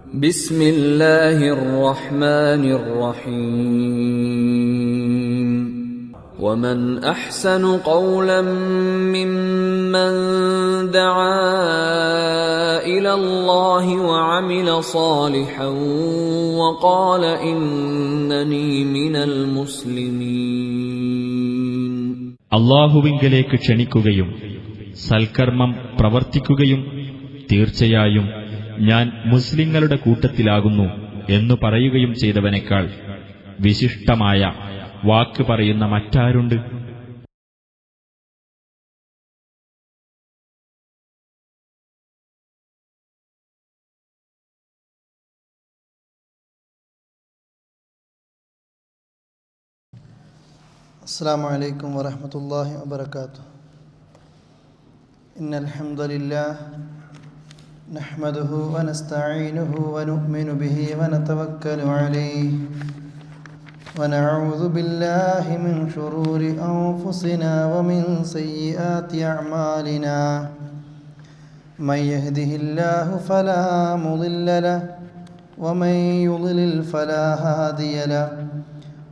بسم الله الرحمن الرحيم ومن أحسن قولا ممن دعا إلى الله وعمل صالحا وقال إنني من المسلمين. അല്ലാഹുവിങ്കലേക്ക് ക്ഷണിക്കുകയും സൽക്കർമ്മം പ്രവർത്തിക്കുകയും തീർച്ചയായും ഞാൻ മുസ്ലിങ്ങളുടെ കൂട്ടത്തിലാകുന്നു എന്നു പറയുകയും ചെയ്തവനേക്കാൾ വിശിഷ്ടമായ വാക്ക് പറയുന്ന മറ്റാരുണ്ട്? അസ്സലാമു അലൈക്കും വറഹ്മത്തുള്ളാഹി വബറകാതുഹു. ഇന്നൽ ഹംദലില്ലാഹ് നഹ്മദുഹു വനസ്തഈനുഹു വനുഅ്മിനു ബിഹി വനതവക്കലു അലൈഹി വനഊദു ബില്ലാഹി മിൻ ശുറൂരി അൻഫുസിനാ വമിൻ സയ്യിആതി അഅ്മാലിനാ മൻ യഹ്ദിഹില്ലാഹു ഫലാ മുളില്ല ലഹു വമൻ യുളിൽ ഫലാ ഹാദിയ ലഹു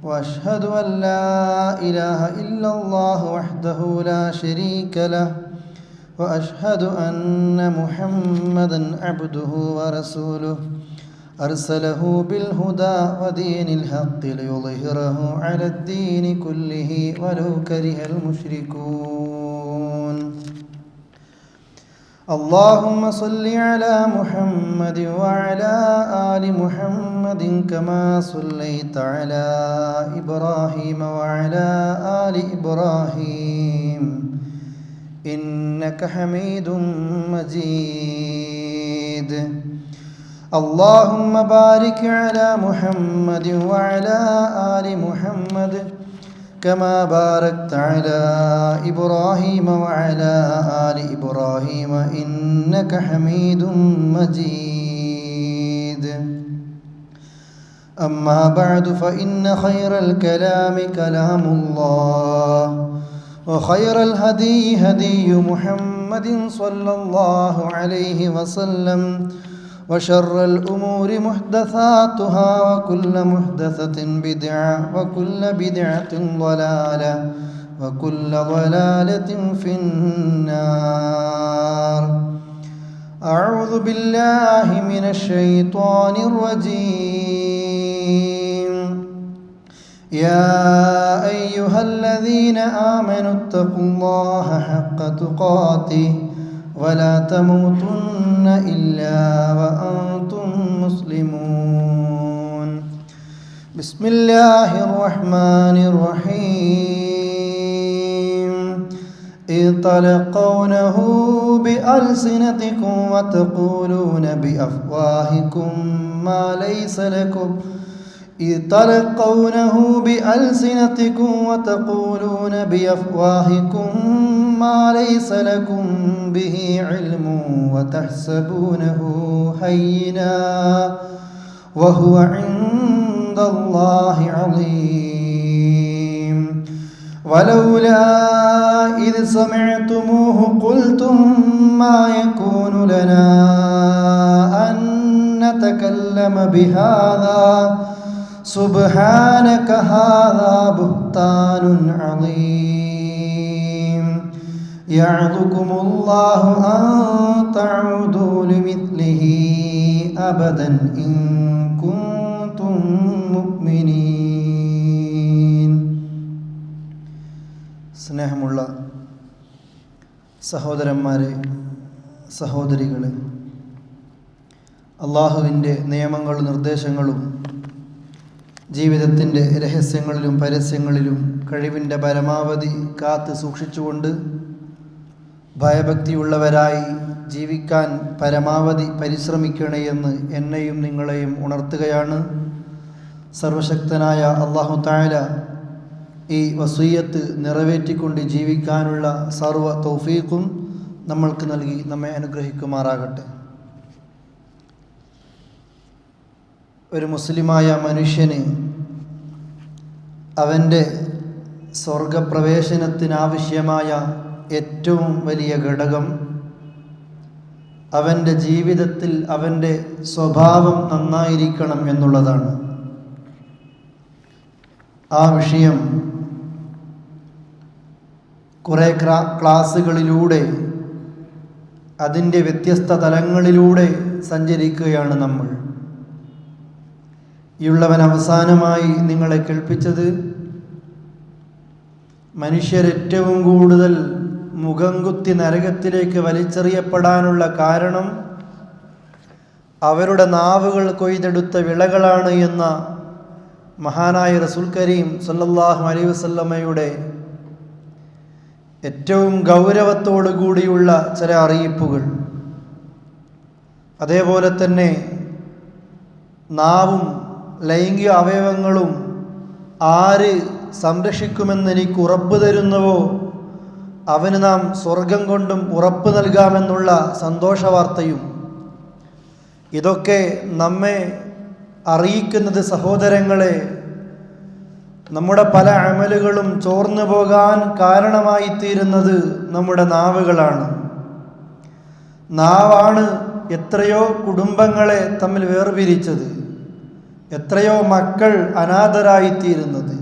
وأشهد أن لا إله إلا الله وحده لا شريك له وأشهد أن محمدا عبده ورسوله أرسله بالهدى ودين الحق ليظهره على الدين كله ولو كره المشركون. اللهم صل على محمد وعلى آل محمد كما صليت على إبراهيم وعلى آل إبراهيم إنك حميد مجيد. اللهم بارك على محمد وعلى آل محمد كما باركت على إبراهيم وعلى آل إبراهيم إنك حميد مجيد. أما بعد فإن خير الكلام كلام الله وخير الهدي هدي محمد صلى الله عليه وسلم وشر الأمور محدثاتها وكل محدثة بدعة وكل بدعة ضلالة وكل ضلالة في النار. أعوذ بالله من الشيطان الرجيم. يا أيها الذين آمنوا اتقوا الله حق تقاته ولا تموتن إلا وأنتم مسلمون. بسم الله الرحمن الرحيم. إذ تلقونه بألسنتكم وتقولون بأفواهكم ما ليس لكم إذ تلقونه بألسنتكم وتقولون بأفواهكم ما ليس لكم به علم وتحسبونه هينا وهو عند الله عظيم. ولولا إذ سمعتموه قلتم ما يكون لنا أن نتكلم بهذا سبحانك هذا بهتان عظيم. يعظكم الله أن تعودوا لمثله أبدا إن كنتم مؤمنين. സ്നേഹമുള്ള സഹോദരന്മാരെ, സഹോദരികളെ, അള്ളാഹുവിൻ്റെ നിയമങ്ങളും നിർദ്ദേശങ്ങളും ജീവിതത്തിൻ്റെ രഹസ്യങ്ങളിലും പരസ്യങ്ങളിലും കഴിവിൻ്റെ പരമാവധി കാത്ത് സൂക്ഷിച്ചുകൊണ്ട് ഭയഭക്തിയുള്ളവരായി ജീവിക്കാൻ പരമാവധി പരിശ്രമിക്കണേ എന്ന് എന്നെയും നിങ്ങളെയും ഉണർത്തുകയാണ്. സർവശക്തനായ അല്ലാഹു തആല ഈ വസിയ്യത്ത് നിറവേറ്റിക്കൊണ്ട് ജീവിക്കാനുള്ള സർവ്വ തൗഫീഖും നമ്മൾക്ക് നൽകി നമ്മെ അനുഗ്രഹിക്കുമാറാകട്ടെ. ഒരു മുസ്ലിമായ മനുഷ്യന് അവൻ്റെ സ്വർഗപ്രവേശനത്തിനാവശ്യമായ ഏറ്റവും വലിയ ഘടകം അവൻ്റെ ജീവിതത്തിൽ അവൻ്റെ സ്വഭാവം നന്നായിരിക്കണം എന്നുള്ളതാണ്. ആ വിഷയം കുറേ ക്ലാസ്സുകളിലൂടെ അതിൻ്റെ വ്യത്യസ്ത തലങ്ങളിലൂടെ സഞ്ചരിക്കുകയാണ് നമ്മൾ. ഈയുള്ളവൻ അവസാനമായി നിങ്ങളെ കേൾപ്പിച്ചത് മനുഷ്യരേറ്റവും കൂടുതൽ മുഖം കുത്തി നരകത്തിലേക്ക് വലിച്ചെറിയപ്പെടാനുള്ള കാരണം അവരുടെ നാവുകൾ കൊയ്തെടുത്ത വിളകളാണ് എന്ന മഹാനായ റസൂൽ കരീം സല്ലല്ലാഹു അലൈഹി വസല്ലമയുടെ ഏറ്റവും ഗൗരവത്തോടു കൂടിയുള്ള ചില അറിയിപ്പുകൾ. അതേപോലെ തന്നെ നാവും ലൈംഗിക അവയവങ്ങളും ആര് സംരക്ഷിക്കുമെന്ന് എനിക്ക് ഉറപ്പ് തരുന്നുവോ അവന് നാം സ്വർഗം കൊണ്ടും ഉറപ്പ് നൽകാമെന്നുള്ള സന്തോഷ വാർത്തയും ഇതൊക്കെ നമ്മെ അറിയിക്കുന്നത് സഹോദരങ്ങളെ, നമ്മുടെ പല അമലുകളും ചോർന്നു പോകാൻ കാരണമായിത്തീരുന്നത് നമ്മുടെ നാവുകളാണ്. നാവാണ് എത്രയോ കുടുംബങ്ങളെ തമ്മിൽ വേർപിരിച്ചത്, എത്രയോ മക്കൾ അനാഥരായിത്തീരുന്നത്,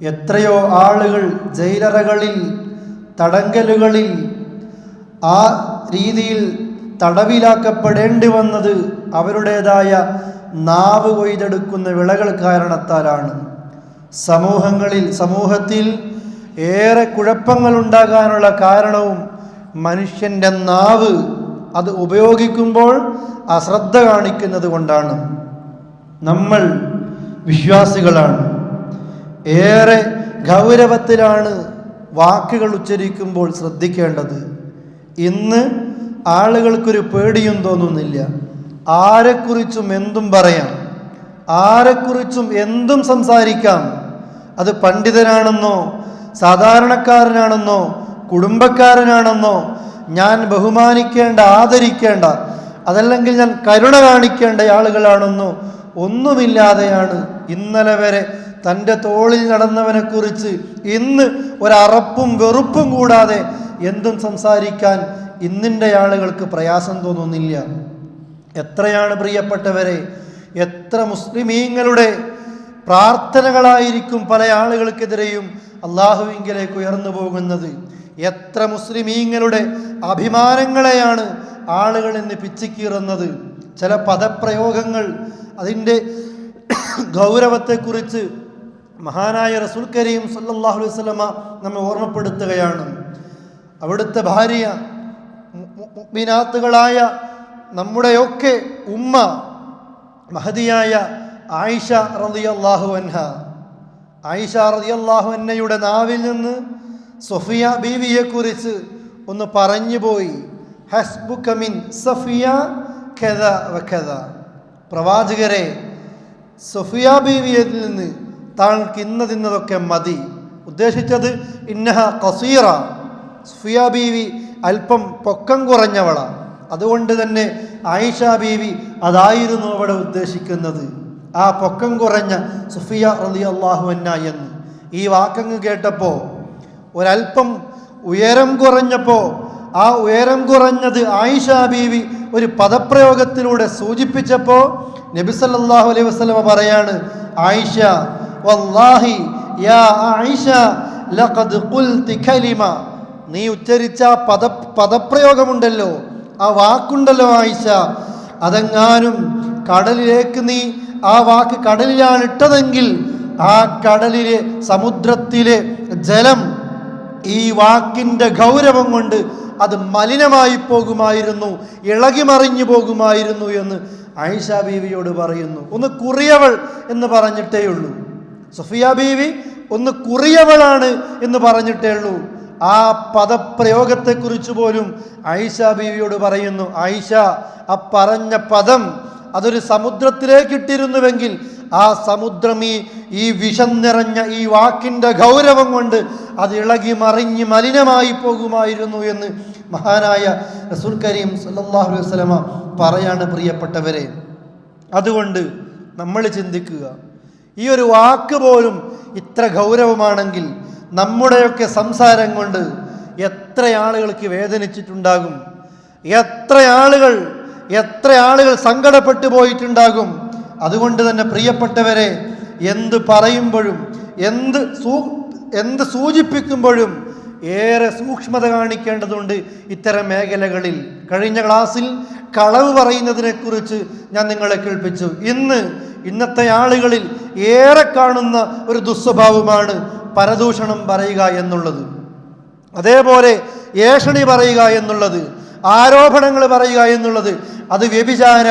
എത്രയോ ആളുകൾ ജയിലറകളിൽ തടങ്കലുകളിൽ ആ രീതിയിൽ തടവിലാക്കപ്പെടേണ്ടി വന്നത് അവരുടേതായ നാവ് കൊയ്തെടുക്കുന്ന വിളകൾ കാരണത്താലാണ്. സമൂഹത്തിൽ ഏറെ കുഴപ്പങ്ങളുണ്ടാകാനുള്ള കാരണവും മനുഷ്യൻ്റെ നാവ് അത് ഉപയോഗിക്കുമ്പോൾ അശ്രദ്ധ കാണിക്കുന്നത് കൊണ്ടാണ്. നമ്മൾ വിശ്വാസികളാണ്, ഏറെ ഗൗരവത്തിലാണ് വാക്കുകൾ ഉച്ചരിക്കുമ്പോൾ ശ്രദ്ധിക്കേണ്ടത്. ഇന്ന് ആളുകൾക്കൊരു പേടിയും തോന്നുന്നില്ല. ആരെക്കുറിച്ചും എന്തും പറയാം, ആരെക്കുറിച്ചും എന്തും സംസാരിക്കാം. അത് പണ്ഡിതനാണെന്നോ സാധാരണക്കാരനാണെന്നോ കുടുംബക്കാരനാണെന്നോ, ഞാൻ ബഹുമാനിക്കേണ്ട ആദരിക്കേണ്ട അതല്ലെങ്കിൽ ഞാൻ കരുണ കാണിക്കേണ്ട ആളുകളാണെന്നോ ഒന്നുമില്ലാതെയാണ് ഇന്നലെ വരെ തൻ്റെ തോളിൽ നടന്നവനെക്കുറിച്ച് ഇന്ന് ഒരറപ്പും വെറുപ്പും കൂടാതെ എന്തും സംസാരിക്കാൻ ഇന്നിൻ്റെ ആളുകൾക്ക് പ്രയാസം തോന്നുന്നില്ല. എത്രയാണ് പ്രിയപ്പെട്ടവരെ, എത്ര മുസ്ലിമീങ്ങളുടെ പ്രാർത്ഥനകളായിരിക്കും പല ആളുകൾക്കെതിരെയും അള്ളാഹുവിങ്കലേക്ക് ഉയർന്നു പോകുന്നത്. എത്ര മുസ്ലിമീങ്ങളുടെ അഭിമാനങ്ങളെയാണ് ആളുകൾ ഇന്ന് പിച്ചിക്കീറുന്നത്. ചില പദപ്രയോഗങ്ങൾ അതിൻ്റെ ഗൗരവത്തെക്കുറിച്ച് മഹാനായ റസൂൽ കരീം സല്ലല്ലാഹു അലൈഹി വസല്ലമ നമ്മെ ഓർമ്മപ്പെടുത്തുകയാണ്. അവിടുത്തെ ഭാര്യ മുഅ്മിനാത്തുകളായ നമ്മുടെയൊക്കെ ഉമ്മ മഹദിയായ ആയിഷ റളിയല്ലാഹു അൻഹ, ആയിഷ റളിയല്ലാഹു അൻഹയുടെ നാവിൽ നിന്ന് സഫിയ ബീവിയെക്കുറിച്ച് ഒന്ന് പറഞ്ഞുപോയി. ഹസ്ബുക മിൻ സഫിയ കദ വകദ, പ്രവാചകരെ സഫിയ ബീവിയിൽ നിന്ന് താങ്കൾക്ക് ഇന്നതൊക്കെ മതി. ഉദ്ദേശിച്ചത് ഇന്നഹ ഖസീറ, സഫിയ ബീവി അല്പം പൊക്കം കുറഞ്ഞവളാണ്. അതുകൊണ്ട് തന്നെ ആയിഷ ബീവി അതായിരുന്നു അവിടെ ഉദ്ദേശിക്കുന്നത്, ആ പൊക്കം കുറഞ്ഞ സഫിയ റളിയല്ലാഹു അൻഹ എന്ന്. ഈ വാക്കങ്ങ് കേട്ടപ്പോൾ ഒരല്പം ഉയരം കുറഞ്ഞപ്പോൾ ആ ഉയരം കുറഞ്ഞത് ആയിഷ ബീവി ഒരു പദപ്രയോഗത്തിലൂടെ സൂചിപ്പിച്ചപ്പോൾ നബി സല്ലല്ലാഹു അലൈഹി വസല്ലമ പറയാണ്, ആയിഷ വല്ലാഹി യാ ആയിഷ ലഖദ് ഖുൽതി കലിമ, നീ ഉച്ചരിച്ച പദപ്രയോഗമുണ്ടല്ലോ, ആ വാക്കുണ്ടല്ലോ ആയിഷ, അതെങ്ങാനും കടലിലേക്ക് നീ ആ വാക്ക് കടലിലാണ് ഇട്ടതെങ്കിൽ ആ കടലിലെ സമുദ്രത്തിലെ ജലം ഈ വാക്കിൻ്റെ ഗൗരവം കൊണ്ട് അത് മലിനമായി പോകുമായിരുന്നു, ഇളകി മറിഞ്ഞു പോകുമായിരുന്നു എന്ന് ആയിഷ ബീവിയോട് പറയുന്നു. ഒന്ന് കുറിയവൾ എന്ന് പറഞ്ഞിട്ടേ ഉള്ളൂ, സഫിയ ബീവി ഒന്ന് കുറിയവളാണ് എന്ന് പറഞ്ഞിട്ടേ ഉള്ളൂ. ആ പദപ്രയോഗത്തെക്കുറിച്ച് പോലും ആയിഷ ബീവിയോട് പറയുന്നു, ആയിഷ ആ പറഞ്ഞ പദം അതൊരു സമുദ്രത്തിലേക്ക് ഇട്ടിരുന്നുവെങ്കിൽ ആ സമുദ്രം ഈ വിഷം നിറഞ്ഞ ഈ വാക്കിൻ്റെ ഗൗരവം കൊണ്ട് അത് ഇളകി മറിഞ്ഞ് മലിനമായി പോകുമായിരുന്നു എന്ന് മഹാനായ റസൂൽ കരീം സല്ലല്ലാഹു അലൈഹി വസല്ലമ പറയാണ്. പ്രിയപ്പെട്ടവരെ, അതുകൊണ്ട് നമ്മൾ ചിന്തിക്കുക, ഈ ഒരു വാക്ക് പോലും ഇത്ര ഗൗരവമാണെങ്കിൽ നമ്മുടെയൊക്കെ സംസാരം കൊണ്ട് എത്ര ആളുകൾക്ക് വേദനിച്ചിട്ടുണ്ടാകും. എത്ര ആളുകൾ സങ്കടപ്പെട്ടു പോയിട്ടുണ്ടാകും. അതുകൊണ്ട് തന്നെ പ്രിയപ്പെട്ടവരെ, എന്ത് പറയുമ്പോഴും എന്ത് സൂചിപ്പിക്കുമ്പോഴും ഏറെ സൂക്ഷ്മത കാണിക്കേണ്ടതുണ്ട് ഇത്തരം മേഖലകളിൽ. കഴിഞ്ഞ ക്ലാസ്സിൽ കളവ് പറയുന്നതിനെക്കുറിച്ച് ഞാൻ നിങ്ങളെ കേൾപ്പിച്ചു. ഇന്നത്തെ ആളുകളിൽ ഏറെ കാണുന്ന ഒരു ദുസ്വഭാവമാണ് പരദൂഷണം പറയുക എന്നുള്ളത്. അതേപോലെ ഏഷണി പറയുക എന്നുള്ളത്, ആരോപണങ്ങൾ പറയുക എന്നുള്ളത്, അത് വ്യഭിചാര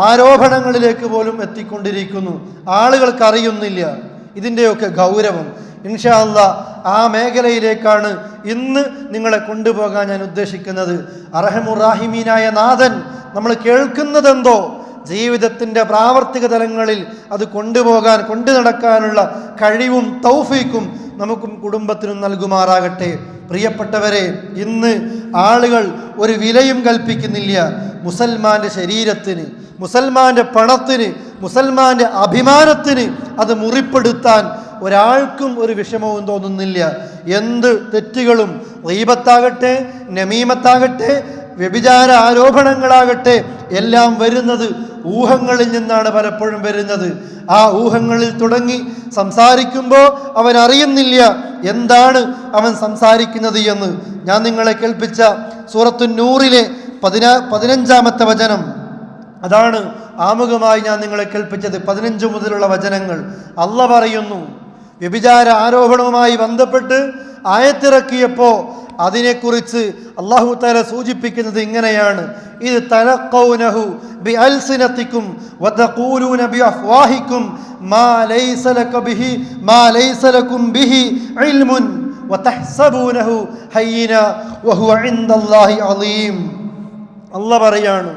ആരോപണങ്ങളിലേക്ക് പോലും എത്തിക്കൊണ്ടിരിക്കുന്നു. ആളുകൾക്ക് അറിയുന്നില്ല ഇതിൻ്റെയൊക്കെ ഗൗരവം. ഇൻഷാ അല്ലാഹ് ആ മേഖലയിലേക്കാണ് ഇന്ന് നിങ്ങളെ കൊണ്ടുപോകാൻ ഞാൻ ഉദ്ദേശിക്കുന്നത്. അർഹമുറാഹിമീനായ നാഥൻ നമ്മൾ കേൾക്കുന്നതെന്തോ ജീവിതത്തിൻ്റെ പ്രാവർത്തിക തലങ്ങളിൽ അത് കൊണ്ടു നടക്കാനുള്ള കഴിവും തൗഫീക്കും നമുക്കും കുടുംബത്തിനും നൽകുമാറാകട്ടെ. പ്രിയപ്പെട്ടവരെ, ഇന്ന് ആളുകൾ ഒരു വിലയും കൽപ്പിക്കുന്നില്ല മുസൽമാന്റെ ശരീരത്തിന്, മുസൽമാന്റെ പണത്തിന്, മുസൽമാന്റെ അഭിമാനത്തിന്. അത് മുറിപ്പെടുത്താൻ ഒരാൾക്കും ഒരു വിഷമവും തോന്നുന്നില്ല. എന്ത് തെറ്റുകളും ഗീബത്താകട്ടെ, നമീമത്താകട്ടെ, വ്യഭിചാര ആരോപണങ്ങളാകട്ടെ, എല്ലാം വരുന്നത് ഊഹങ്ങളിൽ നിന്നാണ് പലപ്പോഴും വരുന്നത്. ആ ഊഹങ്ങളിൽ തുടങ്ങി സംസാരിക്കുമ്പോൾ അവൻ അറിയുന്നില്ല എന്താണ് അവൻ സംസാരിക്കുന്നത് എന്ന്. ഞാൻ നിങ്ങളെ കേൾപ്പിച്ച സൂറത്തു നൂറിലെ 15-ാമത്തെ വചനം, അതാണ് ആമുഖമായി ഞാൻ നിങ്ങളെ കേൾപ്പിച്ചത്. 15 മുതലുള്ള വചനങ്ങൾ അല്ലാഹ് പറയുന്നു, വ്യഭിചാര ആരോപണവുമായി ബന്ധപ്പെട്ട് ആയത്തിറക്കിയപ്പോൾ അതിനെക്കുറിച്ച് അല്ലാഹു തആല സൂചിപ്പിക്കുന്നത് ഇങ്ങനെയാണ്: ഇത് തലഖൗനഹു ബിഅൽസിനതികും വതഖൂലൂന ബിഅഫ്വാഹികും മാ ലൈസ ലക്കും ബിഹി ഇൽമുൻ വതഹ്സബൂനഹു ഹയ്യിന വഹുവ ഇൻദല്ലാഹി അളീം. അല്ലാഹ് പറയാണ്,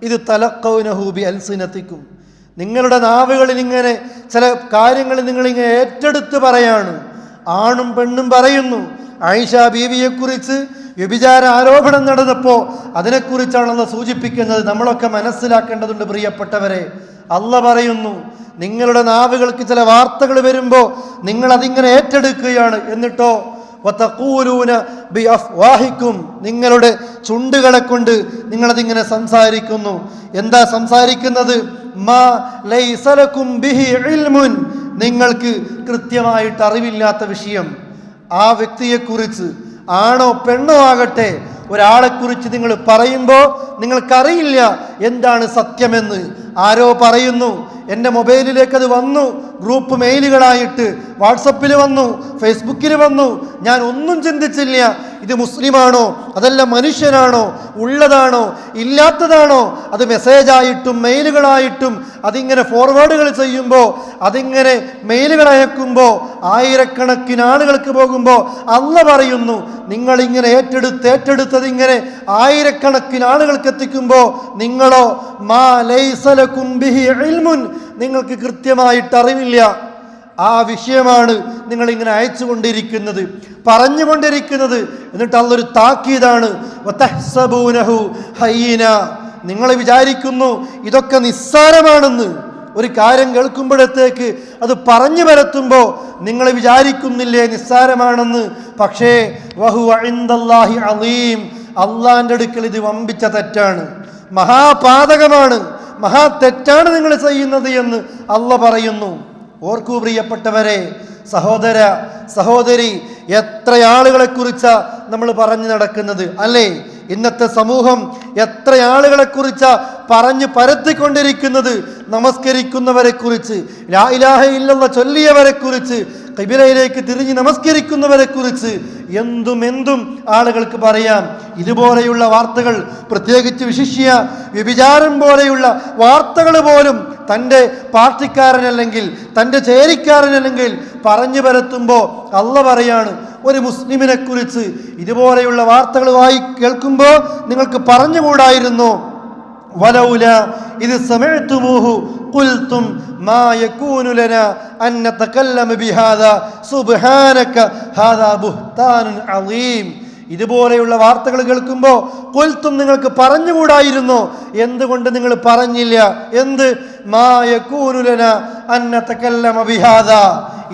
ഇത് തലഖൗനഹു ബിഅൽസിനതികും, നിങ്ങളുടെ നാവുകളിൽ ഇങ്ങനെ ചില കാര്യങ്ങൾ നിങ്ങളിങ്ങനെ ഏറ്റെടുത്ത് പറയാണ്. ആണും പെണ്ണും പറയുന്നു. ആയിഷ ബീവിയെക്കുറിച്ച് വ്യഭിചാര ആരോപണം നടന്നപ്പോൾ അതിനെക്കുറിച്ചാണ് അല്ലാഹ് സൂചിപ്പിക്കുന്നത്. നമ്മളൊക്കെ മനസ്സിലാക്കേണ്ടതുണ്ട് പ്രിയപ്പെട്ടവരെ. അല്ലാഹ് പറയുന്നു, നിങ്ങളുടെ നാവുകൾക്ക് ചില വാർത്തകൾ വരുമ്പോൾ നിങ്ങൾ അതിങ്ങനെ ഏറ്റെടുക്കുകയാണ്. എന്നിട്ടോ വതഖൂലൂന ബിഅഫ്വാഹികും, നിങ്ങളുടെ ചുണ്ടുകളെ കൊണ്ട് നിങ്ങളതിങ്ങനെ സംസാരിക്കുന്നു. എന്താ സംസാരിക്കുന്നത്? മാ ലൈസ ലക്കും ബിഹി ഇൽമുൻ, നിങ്ങൾക്ക് കൃത്യമായിട്ട് അറിവില്ലാത്ത വിഷയം. ആ വ്യക്തിയെക്കുറിച്ച്, ആണോ പെണ്ണോ ആകട്ടെ, ഒരാളെക്കുറിച്ച് നിങ്ങൾ പറയുമ്പോൾ നിങ്ങൾക്കറിയില്ല എന്താണ് സത്യമെന്ന്. ആരോ പറയുന്നു, എൻ്റെ മൊബൈലിലേക്ക് അത് വന്നു, ഗ്രൂപ്പ് മെയിലുകളായിട്ട് വാട്സപ്പിൽ വന്നു, ഫേസ്ബുക്കിൽ വന്നു. ഞാൻ ഒന്നും ചിന്തിച്ചില്ല, ഇത് മുസ്ലിമാണോ അതല്ല മനുഷ്യനാണോ, ഉള്ളതാണോ ഇല്ലാത്തതാണോ. അത് മെസ്സേജായിട്ടും മെയിലുകളായിട്ടും അതിങ്ങനെ ഫോർവേഡുകൾ ചെയ്യുമ്പോൾ, അതിങ്ങനെ മെയിലുകൾ അയക്കുമ്പോൾ, ആയിരക്കണക്കിന് ആളുകൾക്ക് പോകുമ്പോൾ അല്ലാഹ് പറയുന്നു, നിങ്ങളിങ്ങനെ ഏറ്റെടുത്തതിങ്ങനെ ആയിരക്കണക്കിന് ആളുകൾക്ക് എത്തിക്കുമ്പോൾ നിങ്ങളോ മാ ലൈസ ലക്കും ബിഹി ഇൽമുൻ, നിങ്ങൾക്ക് കൃത്യമായിട്ട് അറിവില്ല. ആ വിഷയമാണ് നിങ്ങളിങ്ങനെ അയച്ചുകൊണ്ടിരിക്കുന്നത്, പറഞ്ഞുകൊണ്ടിരിക്കുന്നത്. എന്നിട്ട് അല്ലാഹ് ഒരു താക്കീതാണ്, വതഹ്സബൂനഹു ഹയ്യിന, നിങ്ങൾ വിചാരിക്കുന്നു ഇതൊക്കെ നിസ്സാരമാണെന്ന്. ഒരു കാര്യം കേൾക്കുമ്പോഴത്തേക്ക് അത് പറഞ്ഞു പരത്തുമ്പോൾ നിങ്ങൾ വിചാരിക്കുന്നില്ലേ നിസ്സാരമാണെന്ന്. പക്ഷേ വഹുവ ഇൻദല്ലാഹി അളീം, അള്ളാന്റെ അടുക്കൽ ഇത് വമ്പിച്ച തെറ്റാണ്, മഹാപാതകമാണ്, മഹാ തെറ്റാണ് നിങ്ങൾ ചെയ്യുന്നത് എന്ന് അല്ലാഹ് പറയുന്നു. ഓർക്കൂ പ്രിയപ്പെട്ടവരെ, സഹോദര സഹോദരി, എത്ര ആളുകളെ കുറിച്ചാ നമ്മൾ പറഞ്ഞു നടക്കുന്നത് അല്ലേ? ഇന്നത്തെ സമൂഹം എത്ര ആളുകളെ കുറിച്ചാ പറഞ്ഞു പരത്തിക്കൊണ്ടിരിക്കുന്നത്. നമസ്കരിക്കുന്നവരെ കുറിച്ച്, ലാ ഇലാഹ ഇല്ലല്ലാഹ് ചൊല്ലിയവരെ കുറിച്ച്, ഖിബലയിലേക്ക് തിരിഞ്ഞ് നമസ്കരിക്കുന്നവരെ കുറിച്ച് എന്തും ആളുകൾക്ക് പറയാം. ഇതുപോലെയുള്ള വാർത്തകൾ, പ്രത്യേകിച്ച് വിശിഷ്യ വ്യഭിചാരം പോലെയുള്ള വാർത്തകൾ പോലും തൻ്റെ പാർട്ടിക്കാരനല്ലെങ്കിൽ തൻ്റെ ചേരിക്കാരനല്ലെങ്കിൽ പറഞ്ഞു പരത്തുമ്പോൾ അല്ലാഹ് പറയാണ്, ഒരു മുസ്ലിമിനെ കുറിച്ച് ഇതുപോലെയുള്ള വാർത്തകൾ കേൾക്കുമ്പോൾ നിങ്ങൾക്ക് പറഞ്ഞുകൂടായിരുന്നു. വലൗല ഇത് സമഅ്തുമൂഹു ഖുൽതും മാ യകൂനു ലനാ അൻ നതകല്ലമ ബിഹാദാ സുബ്ഹാനക ഹാദാ ബുഹ്താനുൻ അളീം. ഇതുപോലെയുള്ള വാർത്തകൾ കേൾക്കുമ്പോൾ ഖുൽതും, നിങ്ങൾക്ക് പറഞ്ഞുകൂടായിരുന്നോ? എന്തുകൊണ്ട് നിങ്ങൾ പറഞ്ഞില്ല? എന്ത്? മാ യകൂനു ലനാ അൻ നതകല്ലമ ബിഹാദാ,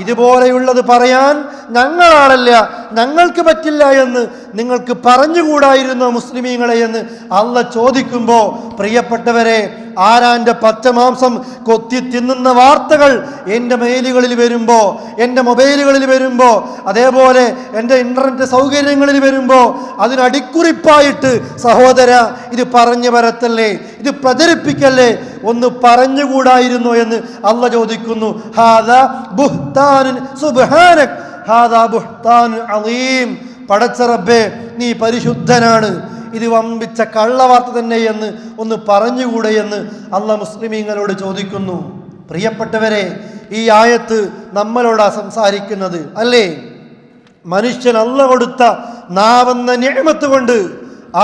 ഇതുപോലെയുള്ളത് പറയാൻ ഞങ്ങളാളല്ല, ഞങ്ങൾക്ക് പറ്റില്ല എന്ന് നിങ്ങൾക്ക് പറഞ്ഞുകൂടായിരുന്നോ മുസ്ലിമീങ്ങളെ എന്ന് അള്ളാഹ് ചോദിക്കുമ്പോൾ, പ്രിയപ്പെട്ടവരെ, ആരാന്റെ പച്ചമാംസം കൊത്തി തിന്നുന്ന വാർത്തകൾ എൻ്റെ മെയിലുകളിൽ വരുമ്പോൾ, എൻ്റെ മൊബൈലുകളിൽ വരുമ്പോൾ, അതേപോലെ എൻ്റെ ഇൻ്റർനെറ്റ് സൗകര്യങ്ങളിൽ വരുമ്പോൾ അതിനടിക്കുറിപ്പായിട്ട് സഹോദര ഇത് പറഞ്ഞു വരത്തല്ലേ, ഇത് പ്രചരിപ്പിക്കല്ലേ, ഒന്ന് പറഞ്ഞുകൂടായിരുന്നോ എന്ന് അള്ളാഹ് ചോദിക്കുന്നു. ഹാദാ ബുഹ്താനുൻ സുബ്ഹാനക് ഹാദാ ബുഹ്താനുൻ അളീം. പടച്ച റബ്ബേ, നീ പരിശുദ്ധനാണ്, ഇത് വമ്പിച്ച കള്ളവാർത്ത തന്നെ എന്ന് ഒന്ന് പറഞ്ഞുകൂടെ എന്ന് അള്ളാഹ് മുസ്ലിമീങ്ങളോട് ചോദിക്കുന്നു. പ്രിയപ്പെട്ടവരെ, ഈ ആയത്ത് നമ്മളോടാ സംസാരിക്കുന്നത് അല്ലേ? മനുഷ്യൻ അള്ളാഹ് കൊടുത്ത നാവെന്ന നിഅമത്ത് കൊണ്ട്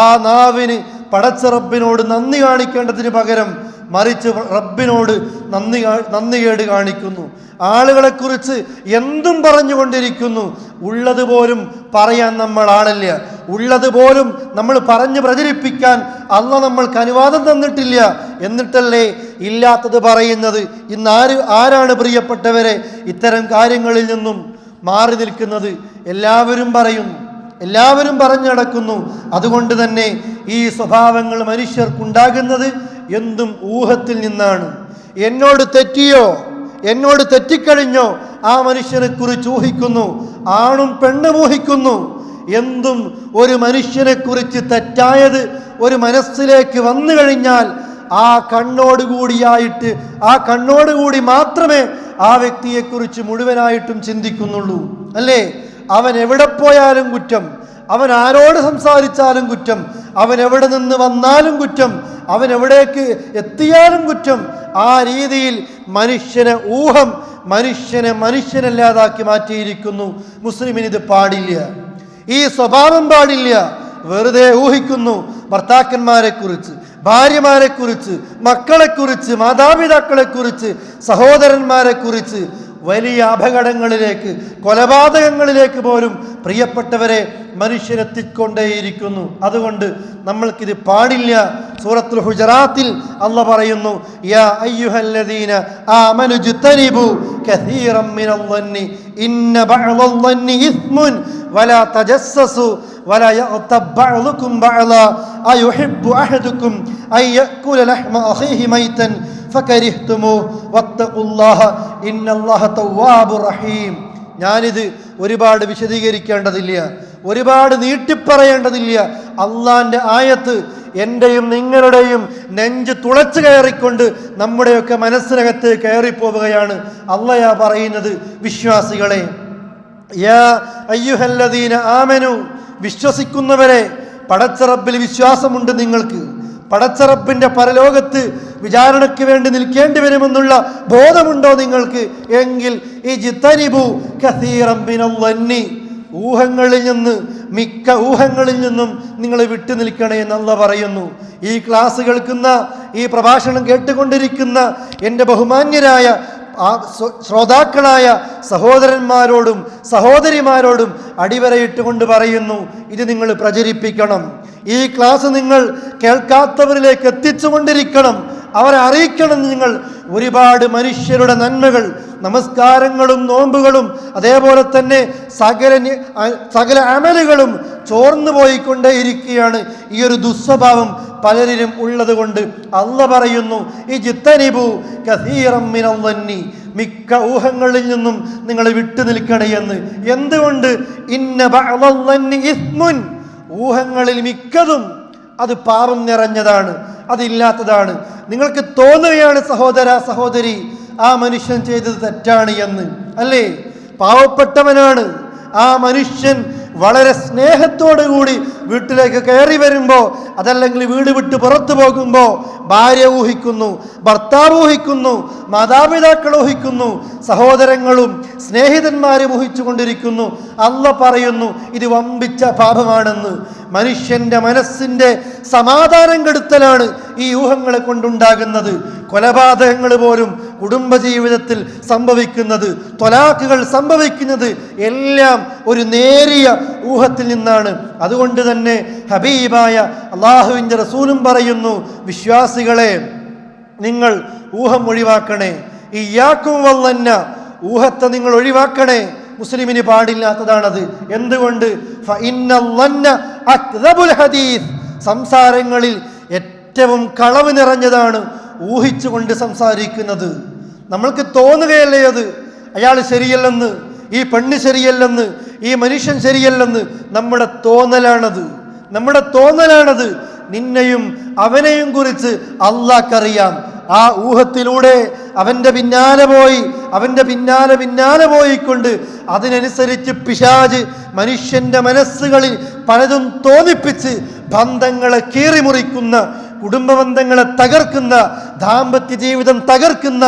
ആ നാവിന് പടച്ച റബ്ബിനോട് നന്ദി കാണിക്കേണ്ടതിന് പകരം മറിച്ച് റബ്ബിനോട് നന്ദികേട് കാണിക്കുന്നു. ആളുകളെക്കുറിച്ച് എന്തും പറഞ്ഞുകൊണ്ടിരിക്കുന്നു. ഉള്ളതുപോലും പറയാൻ നമ്മൾ ആളല്ല, ഉള്ളതുപോലും നമ്മൾ പറഞ്ഞ് പ്രചരിപ്പിക്കാൻ അള്ളാഹ് നമ്മൾക്ക് അനുവാദം തന്നിട്ടില്ല. എന്നിട്ടല്ലേ ഇല്ലാത്തത് പറയുന്നത്? ഇന്ന് ആരാണ് പ്രിയപ്പെട്ടവരെ ഇത്തരം കാര്യങ്ങളിൽ നിന്നും മാറി നിൽക്കുന്നത്? എല്ലാവരും പറയുന്നു, എല്ലാവരും പറഞ്ഞു നടക്കുന്നു. അതുകൊണ്ട് തന്നെ ഈ സ്വഭാവങ്ങൾ മനുഷ്യർക്കുണ്ടാകുന്നത് എന്തും ഊഹത്തിൽ നിന്നാണ്. എന്നോട് തെറ്റിയോ, എന്നോട് തെറ്റിക്കഴിഞ്ഞോ ആ മനുഷ്യനെ കുറിച്ച് ഊഹിക്കുന്നു. ആണും പെണ്ണും ഊഹിക്കുന്നു. എന്തും ഒരു മനുഷ്യനെ കുറിച്ച് തെറ്റായത് ഒരു മനസ്സിലേക്ക് വന്നു കഴിഞ്ഞാൽ ആ കണ്ണോടുകൂടി മാത്രമേ ആ വ്യക്തിയെക്കുറിച്ച് മുഴുവനായിട്ടും ചിന്തിക്കുന്നുള്ളൂ, അല്ലേ? അവൻ എവിടെ പോയാലും കുറ്റം, അവൻ ആരോട് സംസാരിച്ചാലും കുറ്റം, അവൻ എവിടെ നിന്ന് വന്നാലും കുറ്റം, അവൻ എവിടേക്ക് എത്തിയാലും കുറ്റം. ആ രീതിയിൽ ഊഹം മനുഷ്യനല്ലാതാക്കി മാറ്റിയിരിക്കുന്നു. മുസ്ലിമിന് ഇത് പാടില്ല, ഈ സ്വഭാവം പാടില്ല. വെറുതെ ഊഹിക്കുന്നു. ഭർത്താക്കന്മാരെക്കുറിച്ച്, ഭാര്യമാരെക്കുറിച്ച്, മക്കളെക്കുറിച്ച്, മാതാപിതാക്കളെക്കുറിച്ച്, സഹോദരന്മാരെക്കുറിച്ച് വലിയ അപകടങ്ങളിലേക്ക്, കൊലപാതകങ്ങളിലേക്ക് പോലും പ്രിയപ്പെട്ടവരെ മനുഷ്യരെത്തിക്കൊണ്ടേയിരിക്കുന്നു. അതുകൊണ്ട് നമ്മൾക്കിത് പാടില്ല. സൂറത്തുൽ ഹുജറാത്തിൽ അല്ലാഹ് പറയുന്നു, യാ അയ്യുഹല്ലദീന ആമനു ജ്തനിബു കസീറൻ മിനൽ-ളന്നി ഇന്ന ബഅദൽ-ളന്നി ഇസ്മുൻ വലാ തജസ്സസു വലാ യഗ്തബ് ബഅദുകും ബഅദാ അയുഹിബ്ബു അഹദുകും അൻ യഅകുല ലഹ്മ അഖീഹി മൈതൻ ഫകരിഹ്തുമൂഹു വത്തഖുല്ലാഹ ഇന്നല്ലാഹ തവ്വാബുർ റഹീം. ഞാനിത് ഒരുപാട് വിശദീകരിക്കേണ്ടതില്ല, ഒരുപാട് നീട്ടിപ്പറയേണ്ടതില്ല. അള്ളാന്റെ ആയത്ത് എൻ്റെയും നിങ്ങളുടെയും നെഞ്ച് തുളച്ചു കയറിക്കൊണ്ട് നമ്മുടെയൊക്കെ മനസ്സിനകത്ത് കയറിപ്പോവുകയാണ്. അള്ളാഹ് പറയുന്നത്, വിശ്വാസികളെ, യാ അയ്യുഹല്ലദീന ആമനു, വിശ്വസിക്കുന്നവരെ, പടച്ച റബ്ബിൽ വിശ്വാസമുണ്ട് നിങ്ങൾക്ക്, പടച്ച റബ്ബിന്റെ പരലോകത്ത് വിചാരണയ്ക്ക് വേണ്ടി നിൽക്കേണ്ടി വരുമെന്നുള്ള ബോധമുണ്ടോ നിങ്ങൾക്ക്? എങ്കിൽ ഈ ജിത്തനിബു കസീറൻ മിനൽ-ളന്നി, മിക്ക ഊഹങ്ങളിൽ നിന്നും നിങ്ങൾ വിട്ടു നിൽക്കണേ എന്ന് അല്ലാഹ് പറയുന്നു. ഈ ക്ലാസ് കേൾക്കുന്ന, ഈ പ്രഭാഷണം കേട്ടുകൊണ്ടിരിക്കുന്ന എൻ്റെ ബഹുമാന്യരായ ശ്രോതാക്കളായ സഹോദരന്മാരോടും സഹോദരിമാരോടും അടിവരയിട്ടുകൊണ്ട് പറയുന്നു, ഇത് നിങ്ങൾ പ്രചരിപ്പിക്കണം. ഈ ക്ലാസ് നിങ്ങൾ കേൾക്കാത്തവരിലേക്ക് എത്തിച്ചുകൊണ്ടിരിക്കണം, അവരെ അറിയിക്കണം. നിങ്ങൾ ഒരുപാട് മനുഷ്യരുടെ നന്മകൾ, നമസ്കാരങ്ങളും നോമ്പുകളും അതേപോലെ തന്നെ സകല അമലുകളും ചോർന്നു പോയിക്കൊണ്ടേയിരിക്കുകയാണ്. ഈ ഒരു ദുസ്വഭാവം പലരിലും ഉള്ളത് കൊണ്ട് അല്ലാഹ് പറയുന്നു, ഇജ്തനിബു കസീറൻ മിനൽ-ളന്നി, മിക്ക ഊഹങ്ങളിൽ നിന്നും നിങ്ങൾ വിട്ടു നിൽക്കണേ എന്ന്. എന്തുകൊണ്ട്? ഇന്ന ബഅദൽ-ളന്നി ഇസ്മുൻ, ഊഹങ്ങളിൽ മിക്കതും അത് പാപം നിറഞ്ഞതാണ്, അതില്ലാത്തതാണ്. നിങ്ങൾക്ക് തോന്നുകയാണ് സഹോദര സഹോദരി, ആ മനുഷ്യൻ ചെയ്തത് തെറ്റാണ് എന്ന്, അല്ലേ? പാവപ്പെട്ടവനാണ് ആ മനുഷ്യൻ. വളരെ സ്നേഹത്തോടുകൂടി വീട്ടിലേക്ക് കയറി വരുമ്പോൾ, അതല്ലെങ്കിൽ വീട് വിട്ട് പുറത്തു പോകുമ്പോൾ ഭാര്യ ഊഹിക്കുന്നു, ഭർത്താവ് ഊഹിക്കുന്നു, മാതാപിതാക്കൾ ഊഹിക്കുന്നു, സഹോദരങ്ങളും സ്നേഹിതന്മാരും ഊഹിച്ചു കൊണ്ടിരിക്കുന്നു. അല്ലാഹ് പറയുന്നു, ഇത് വമ്പിച്ച പാപമാണെന്ന്. മനുഷ്യന്റെ മനസ്സിന്റെ സമാധാനം കെടുത്തലാണ് ഈ ഊഹങ്ങളെ കൊണ്ടുണ്ടാകുന്നത്. കൊലപാതകങ്ങൾ പോലും കുടുംബജീവിതത്തിൽ സംഭവിക്കുന്നത്, ത്വലാഖുകൾ സംഭവിക്കുന്നത് എല്ലാം ഒരു നേരിയ ഊഹത്തിൽ നിന്നാണ്. അതുകൊണ്ട് തന്നെ ഹബീബായ അല്ലാഹുവിൻ്റെ റസൂലും പറയുന്നു, വിശ്വാസികളെ, നിങ്ങൾ ഊഹം ഒഴിവാക്കണേ. ഇയ്യാക്കും വല്ലന്ന, ഊഹത്തെ നിങ്ങൾ ഒഴിവാക്കണേ. മുസ്ലിമിന് പാടില്ലാത്തതാണത്. എന്തുകൊണ്ട്? സംസാരങ്ങളിൽ ഏറ്റവും കളവ് നിറഞ്ഞതാണ് ഊഹിച്ചുകൊണ്ട് സംസാരിക്കുന്നത്. നമ്മൾക്ക് തോന്നുകയല്ലേ അത് അയാൾ ശരിയല്ലെന്ന്, ഈ പെണ്ണ് ശരിയല്ലെന്ന്, ഈ മനുഷ്യൻ ശരിയല്ലെന്ന്. നമ്മുടെ തോന്നലാണത്. നിന്നെയും അവനെയും കുറിച്ച് അള്ളാഹ്ക്കറിയാം. ആ ഊഹത്തിലൂടെ അവന്റെ പിന്നാലെ പോയിക്കൊണ്ട് അതിനനുസരിച്ച് പിശാച് മനുഷ്യന്റെ മനസ്സുകളിൽ പലതും തോന്നിപ്പിച്ച് ബന്ധങ്ങളെ കീറിമുറിക്കുന്ന, കുടുംബബന്ധങ്ങളെ തകർക്കുന്ന, ദാമ്പത്യ ജീവിതം തകർക്കുന്ന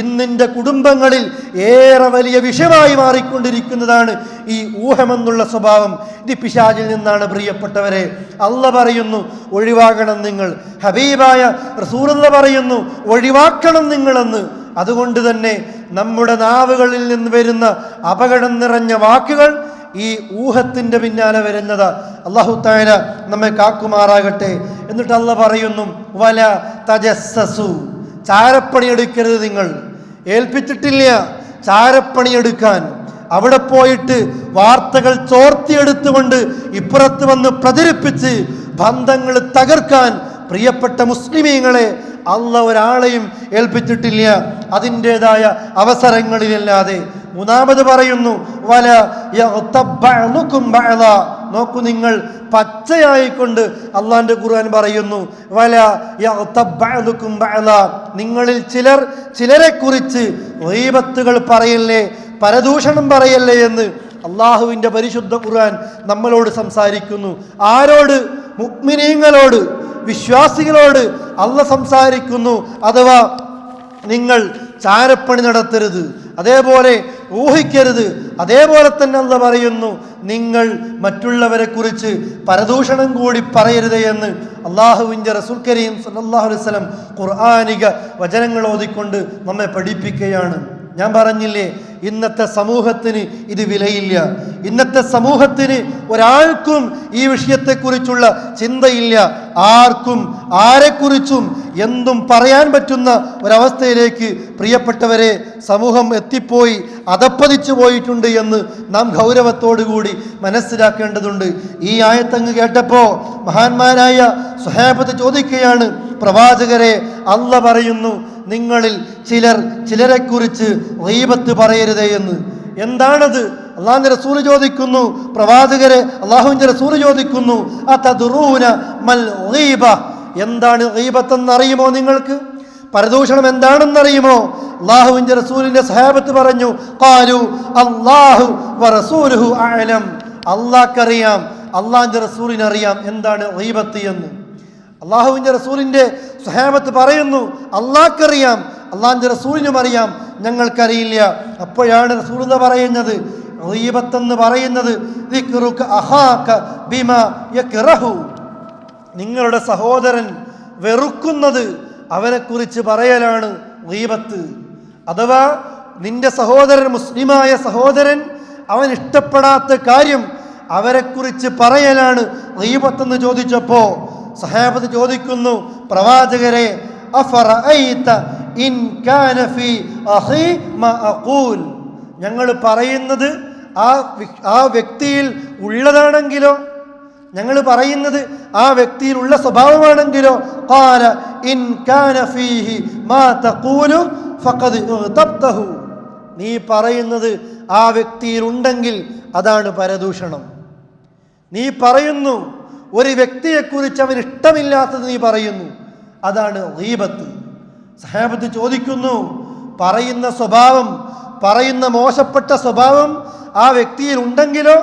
ഇന്നിൻ്റെ കുടുംബങ്ങളിൽ ഏറെ വലിയ വിഷയമായി മാറിക്കൊണ്ടിരിക്കുന്നതാണ് ഈ ഊഹമെന്നുള്ള സ്വഭാവം. ഇത് പിശാചിൽ നിന്നാണ് പ്രിയപ്പെട്ടവരെ. അള്ളാഹ് പറയുന്നു ഒഴിവാക്കണം നിങ്ങൾ, ഹബീബായ റസൂലുള്ളാഹി പറയുന്നു ഒഴിവാക്കണം നിങ്ങളെന്ന്. അതുകൊണ്ട് തന്നെ നമ്മുടെ നാവുകളിൽ നിന്ന് വരുന്ന അപകടം നിറഞ്ഞ വാക്കുകൾ ഈ ഊഹത്തിന്റെ പിന്നാലെ വരുന്നത്. അല്ലാഹു തആല നമ്മെ കാക്കുമാറാകട്ടെ. എന്നിട്ട് അല്ലാഹ് പറയുന്നു വല തജസ്സസു, ചാരപ്പണിയെടുക്കരുത്. നിങ്ങൾ ഏൽപ്പിച്ചിട്ടില്ല ചാരപ്പണിയെടുക്കാൻ. അവിടെ പോയിട്ട് വാർത്തകൾ ചോർത്തിയെടുത്തുകൊണ്ട് ഇപ്പുറത്ത് വന്ന് പ്രചരിപ്പിച്ച് ബന്ധങ്ങൾ തകർക്കാൻ പ്രിയപ്പെട്ട മുസ്ലിമീങ്ങളെ അല്ലാഹ് ഒരാളെയും ഏൽപ്പിച്ചിട്ടില്ല, അതിൻ്റെതായ അവസരങ്ങളിലല്ലാതെ. മൂന്നാമത് പറയുന്നു വല യഗ്തബഅലുകും ബഅദ. നോക്കൂ, നിങ്ങൾ പച്ചയായിക്കൊണ്ട് അള്ളാന്റെ ഖുർആൻ പറയുന്നു വല യഗ്തബഅലുകും ബഅദ. നിങ്ങളിൽ ചിലരെ കുറിച്ച് ഗീബത്തുകൾ പറയല്ലേ, പരദൂഷണം പറയല്ലേ എന്ന് അള്ളാഹുവിൻ്റെ പരിശുദ്ധ ഖുർആൻ നമ്മളോട് സംസാരിക്കുന്നു. ആരോട്? മുഅ്മിനീങ്ങളോട്, വിശ്വാസികളോട് അള്ളാഹ് സംസാരിക്കുന്നു. അഥവാ നിങ്ങൾ ചാരപ്പണി നടത്തരുത്, അതേപോലെ ഊഹിക്കരുത്. അതേപോലെ തന്നെ അള്ളാഹ് പറയുന്നു നിങ്ങൾ മറ്റുള്ളവരെ കുറിച്ച് പരദൂഷണം കൂടി പറയരുത് എന്ന് അള്ളാഹുവിൻ്റെ റസൂൽ കരീം സല്ലല്ലാഹു അലൈഹി വസല്ലം ഖുർആനിക വചനങ്ങൾ ഓതിക്കൊണ്ട് നമ്മെ പഠിപ്പിക്കുകയാണ്. ഞാൻ പറഞ്ഞില്ലേ, ഇന്നത്തെ സമൂഹത്തിന് ഇത് വിലയില്ല. ഇന്നത്തെ സമൂഹത്തിന് ഒരാൾക്കും ഈ വിഷയത്തെക്കുറിച്ചുള്ള ചിന്തയില്ല. ആർക്കും ആരെക്കുറിച്ചും എന്തും പറയാൻ പറ്റുന്ന ഒരവസ്ഥയിലേക്ക് പ്രിയപ്പെട്ടവരെ സമൂഹം എത്തിപ്പോയി, അധപ്പതിച്ചു പോയിട്ടുണ്ട് എന്ന് നാം ഗൗരവത്തോടുകൂടി മനസ്സിലാക്കേണ്ടതുണ്ട്. ഈ ആയത്തങ്ങ് കേട്ടപ്പോൾ മഹാന്മാരായ സ്വഹാബത്ത് ചോദിക്കുകയാണ്, പ്രവാചകരെ, അല്ലാഹ് പറയുന്നു നിങ്ങളിൽ ചിലരെക്കുറിച്ച് ഗീബത്ത് പറയരുതേ എന്ന്. എന്താണത്? അള്ളാഹുവിന്റെ റസൂൽ ചോദിക്കുന്നു, പ്രവാചകരെ, അള്ളാഹുവിന്റെ റസൂൽ ചോദിക്കുന്നു അതദ്റൂന മൽ ഗീബ, എന്താണ് ഗീബത്ത് എന്നറിയുമോ നിങ്ങൾക്ക്? പരദൂഷണം എന്താണെന്നറിയുമോ? അള്ളാഹുവിന്റെ റസൂലിന്റെ സഹാബത്ത് പറഞ്ഞു ഖാലു അല്ലാഹു വറസൂലുഹു അഅലം. അള്ളാഹ്ക്കറിയാം, അള്ളാഹിന്റെ റസൂലിനറിയാം എന്താണ് ഗീബത്ത് എന്ന്. അള്ളാഹുവിൻ്റെ റസൂലിൻ്റെ സ്വഹാബത്ത് പറയുന്നു അള്ളാഹ്ക്കറിയാം, അള്ളാഹിൻ്റെ റസൂലിനും അറിയാം, ഞങ്ങൾക്കറിയില്ല. അപ്പോഴാണ് റസൂലുള്ളാഹി പറയുന്നത് ഗീബത്തെന്ന് പറയുന്നത് ദിക്റുക അഖാക ബിമാ യക്റഹു, നിങ്ങളുടെ സഹോദരൻ വെറുക്കുന്നത് അവനെക്കുറിച്ച് പറയലാണ് ഗീബത്ത്. അഥവാ നിന്റെ സഹോദരൻ, മുസ്ലിമായ സഹോദരൻ, അവൻ ഇഷ്ടപ്പെടാത്ത കാര്യം അവരെക്കുറിച്ച് പറയലാണ് ഗീബത്തെന്ന് ചോദിച്ചപ്പോൾ സഹാബത്ത് ചോദിക്കുന്നു, പ്രവാചകരെ, അഫറഅയ്ത ഇൻ കാന ഫീ അഖീ മാ അഖൂൽ, ഞങ്ങൾ പറയുന്നത് ആ വ്യക്തിയിൽ ഉള്ളതാണെങ്കിലോ, ഞങ്ങൾ പറയുന്നത് ആ വ്യക്തിയിലുള്ള സ്വഭാവമാണെങ്കിലോ, ഖാല ഇൻ കാന ഫീഹി മാ തഖൂലു ഫഖദ് ഇഗ്തബ്തഹു, നീ പറയുന്നത് ആ വ്യക്തിയിൽ ഉണ്ടെങ്കിൽ അതാണ് പരദൂഷണം. നീ പറയുന്നു ഒരു വ്യക്തിയെക്കുറിച്ച് അവന് ഇഷ്ടമില്ലാത്തത് നീ പറയുന്നു, അതാണ് ഗീബത്ത്. സഹാബത്ത് ചോദിക്കുന്നു, പറയുന്ന സ്വഭാവം, പറയുന്ന മോശപ്പെട്ട സ്വഭാവം ആ വ്യക്തിയിൽ ഉണ്ടെങ്കിലോ?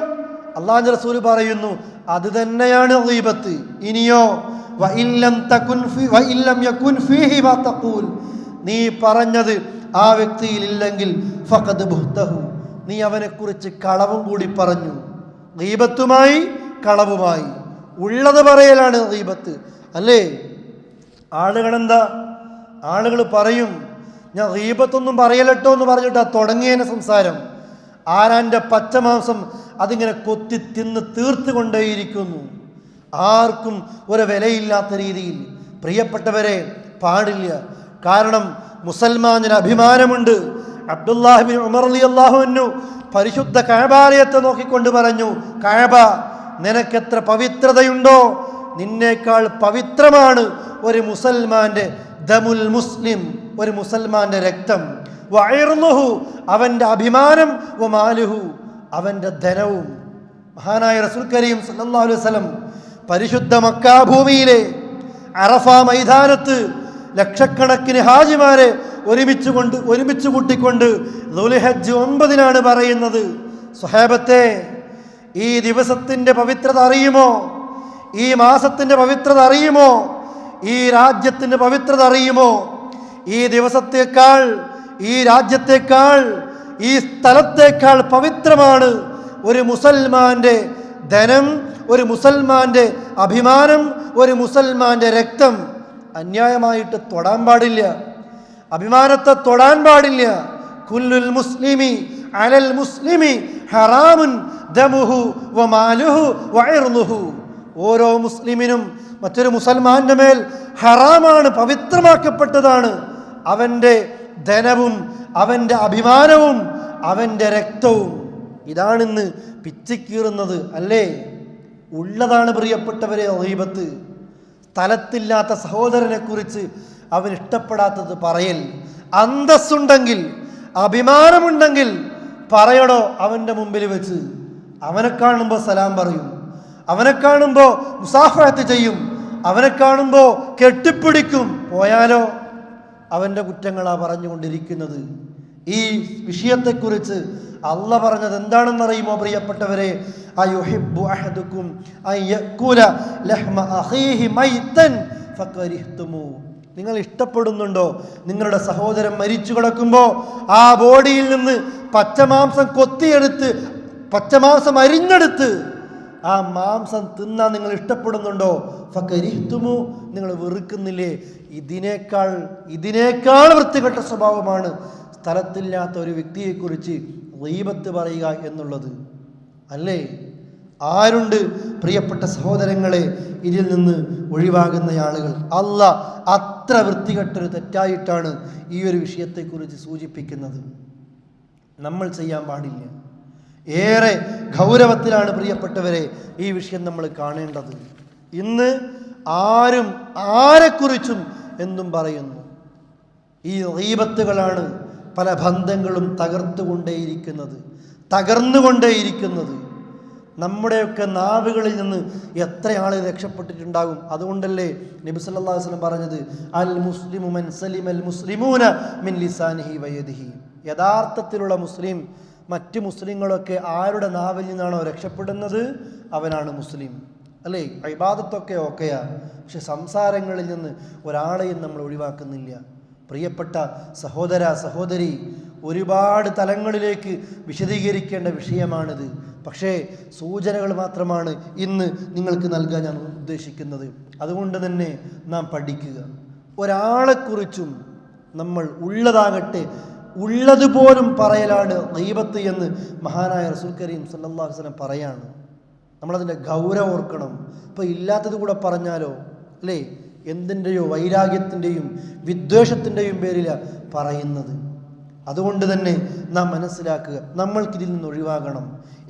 അല്ലാഹുവിന്റെ റസൂൽ പറയുന്നു അത് തന്നെയാണ് ഗീബത്ത്. ഇനിയോ വഇല്ലം യകുൻ ഫീഹി മാ തഖൂൽ, നീ പറഞ്ഞത് ആ വ്യക്തിയിൽ ഇല്ലെങ്കിൽ ഫഖദ് ബുഹ്തഹു, നീ അവനെക്കുറിച്ച് കളവും കൂടി പറഞ്ഞു. ഗീബത്തുമായി കളവുമായി ഉള്ളത് പറയലാണ് ഗീബത്ത്, അല്ലേ? ആളുകൾ പറയും ഞാൻ ഗീബത്തൊന്നും പറയലട്ടോ എന്ന് പറഞ്ഞിട്ടാ തുടങ്ങിയതിന് സംസാരം. ആരാൻ്റെ പച്ചമാംസം അതിങ്ങനെ കൊത്തി തിന്ന് തീർത്തുകൊണ്ടേയിരിക്കുന്നു, ആർക്കും ഒരു വിലയില്ലാത്ത രീതിയിൽ. പ്രിയപ്പെട്ടവരെ, പാടില്ല. കാരണം മുസൽമാനിന് അഭിമാനമുണ്ട്, അബ്ദുല്ലാഹിബ്നു ഉമർ റളിയല്ലാഹു അൻഹു പരിശുദ്ധ കഅബാലയത്തെ നോക്കിക്കൊണ്ട് പറഞ്ഞു, കഅബ നിനക്കെത്ര പവിത്രതയുണ്ടോ നിന്നേക്കാൾ പവിത്രമാണ് ഒരു മുസൽമാന്റെ ദമുൽ മുസ്ലിം, ഒരു മുസൽമാന്റെ രക്തം, വഇർളുഹു അവന്റെ അഭിമാനം, വമാലുഹു അവന്റെ ധനവും. മഹാനായ റസൂൽ കരീം സല്ലല്ലാഹു അലൈഹി വസല്ലം പരിശുദ്ധ മക്കാ ഭൂമിയിലെ അറഫ മൈതാനത്ത് ലക്ഷക്കണക്കിന് ഹാജിമാരെ ഒരുമിച്ച് കൂട്ടിക്കൊണ്ട് ദുൽഹജ്ജ് 9 പറയുന്നത്, സ്വഹാബത്തെ ഈ ദിവസത്തിന്റെ പവിത്രത അറിയുമോ? ഈ മാസത്തിന്റെ പവിത്രത അറിയുമോ? ഈ രാജ്യത്തിന്റെ പവിത്രത അറിയുമോ? ഈ ദിവസത്തേക്കാൾ, ഈ രാജ്യത്തേക്കാൾ, ഈ സ്ഥലത്തേക്കാൾ പവിത്രമാണ് ഒരു മുസൽമാന്റെ ധനം, ഒരു മുസൽമാന്റെ അഭിമാനം, ഒരു മുസൽമാന്റെ രക്തം. അന്യായമായിട്ട് തൊടാൻ പാടില്ല, അഭിമാനത്തെ തൊടാൻ പാടില്ല. കുല്ലുൽ മുസ്ലിമി അലൽ മുസ്ലിമി ഹറാമുൻ ദമുഹു വമാലുഹു വഇർളുഹു. ഓരോ മുസ്ലിമിനും മറ്റൊരു മുസൽമാന്റെ മേൽ ഹറാമാണ്, പവിത്രമാക്കപ്പെട്ടതാണ് അവന്റെ ധനവും അവന്റെ അഭിമാനവും അവന്റെ രക്തവും. ഇതാണിന്ന് പിച്ചിക്കീറുന്നത്, അല്ലേ? ഉള്ളതാണ് പ്രിയപ്പെട്ടവരെ ഗീബത്ത്. സ്ഥലത്തില്ലാത്ത സഹോദരനെ കുറിച്ച് അവൻ ഇഷ്ടപ്പെടാത്തത് പറയൽ. അന്തസ്സുണ്ടെങ്കിൽ, അഭിമാനമുണ്ടെങ്കിൽ പറയടോ അവൻ്റെ മുമ്പിൽ വെച്ച്. അവനെ കാണുമ്പോൾ സലാം പറയും, അവനെ കാണുമ്പോൾ മുസാഫഹത്ത് ചെയ്യും, അവനെ കാണുമ്പോൾ കെട്ടിപ്പിടിക്കും. പോയാലോ അവൻ്റെ കുറ്റങ്ങളാ പറഞ്ഞുകൊണ്ടിരിക്കുന്നത്. ഈ വിഷയത്തെക്കുറിച്ച് അള്ള പറഞ്ഞത് എന്താണെന്നറിയുമോ പ്രിയപ്പെട്ടവരെ? അയുഹിബ്ബു അഹദുക്കും അയകുല ലഹ്മ അഖീഹി മൈതൻ ഫകരിഹ്തുമു. നിങ്ങൾ ഇഷ്ടപ്പെടുന്നുണ്ടോ നിങ്ങളുടെ സഹോദരൻ മരിച്ചു കിടക്കുമ്പോൾ ആ ബോഡിയിൽ നിന്ന് പച്ചമാംസം കൊത്തിയെടുത്ത്, പച്ചമാംസം അരിഞ്ഞെടുത്ത് ആ മാംസം തിന്നാൻ നിങ്ങൾ ഇഷ്ടപ്പെടുന്നുണ്ടോ? ഫകരിഹ്തുമു, നിങ്ങൾ വെറുക്കുന്നില്ലേ? ഇതിനേക്കാൾ വൃത്തികെട്ട സ്വഭാവമാണ് സ്ഥലത്തില്ലാത്ത ഒരു വ്യക്തിയെക്കുറിച്ച് ഗീബത്ത് പറയുക എന്നുള്ളത്, അല്ലേ? ആരുണ്ട് പ്രിയപ്പെട്ട സഹോദരങ്ങളെ ഇതിൽ നിന്ന് ഒഴിവാകുന്ന ആളുകൾ? അല്ലാഹ് അത്ര വൃത്തികെട്ടൊരു തെറ്റായിട്ടാണ് ഈ ഒരു വിഷയത്തെക്കുറിച്ച് സൂചിപ്പിക്കുന്നത്. നമ്മൾ ചെയ്യാൻ പാടില്ല. ഏറെ ഗൗരവത്തിലാണ് പ്രിയപ്പെട്ടവരെ ഈ വിഷയം നമ്മൾ കാണേണ്ടത്. ഇന്ന് ആരും ആരെക്കുറിച്ചും എന്തും പറയുന്നു. ഈ ഗീബത്തുകളാണ് പല ബന്ധങ്ങളും തകർന്നുകൊണ്ടേയിരിക്കുന്നത്. നമ്മുടെയൊക്കെ നാവുകളിൽ നിന്ന് എത്ര ആൾ രക്ഷപ്പെട്ടിട്ടുണ്ടാകും. അതുകൊണ്ടല്ലേ നബി സല്ലല്ലാഹു അലൈഹി വസല്ലം പറഞ്ഞത്, അൽ മുസ്ലിമു മൻ സലിമൽ മുസ്ലിമൂന മിൻ ലിസാനിഹി വയദിഹി. യഥാർത്ഥത്തിലുള്ള മുസ്ലിം, മറ്റ് മുസ്ലിങ്ങളൊക്കെ ആരുടെ നാവിൽ നിന്നാണോ രക്ഷപ്പെടുന്നത് അവനാണ് മുസ്ലിം, അല്ലേ? ഇബാദത്തൊക്കെ ഓക്കെയാ, പക്ഷെ സംസാരങ്ങളിൽ നിന്ന് ഒരാളെയും നമ്മൾ ഒഴിവാക്കുന്നില്ല. പ്രിയപ്പെട്ട സഹോദര സഹോദരി, ഒരുപാട് തലങ്ങളിലേക്ക് വിശദീകരിക്കേണ്ട വിഷയമാണിത്. പക്ഷേ സൂചനകൾ മാത്രമാണ് ഇന്ന് നിങ്ങൾക്ക് നൽകാൻ ഞാൻ ഉദ്ദേശിക്കുന്നത്. അതുകൊണ്ട് തന്നെ നാം പഠിക്കുക. ഒരാളെക്കുറിച്ചും നമ്മൾ ഉള്ളതാകട്ടെ ഉള്ളതുപോലും പറയലാണ് ഗീബത്ത് എന്ന് മഹാനായ റസൂൽ കരീം സല്ലല്ലാഹു അലൈഹി വസല്ലം പറയാണ്. നമ്മളതിൻ്റെ ഗൗരവം ഓർക്കണം. ഇപ്പോൾ ഇല്ലാത്തത് കൂടെ പറഞ്ഞാലോ, അല്ലേ? എന്തിൻ്റെയോ വൈരാഗ്യത്തിൻ്റെയും വിദ്വേഷത്തിൻ്റെയും പേരിലാണ് പറയുന്നത്. അതുകൊണ്ട് തന്നെ നാം മനസ്സിലാക്കുക, നമ്മൾക്കിതിൽ നിന്ന് ഒഴിവാകണം.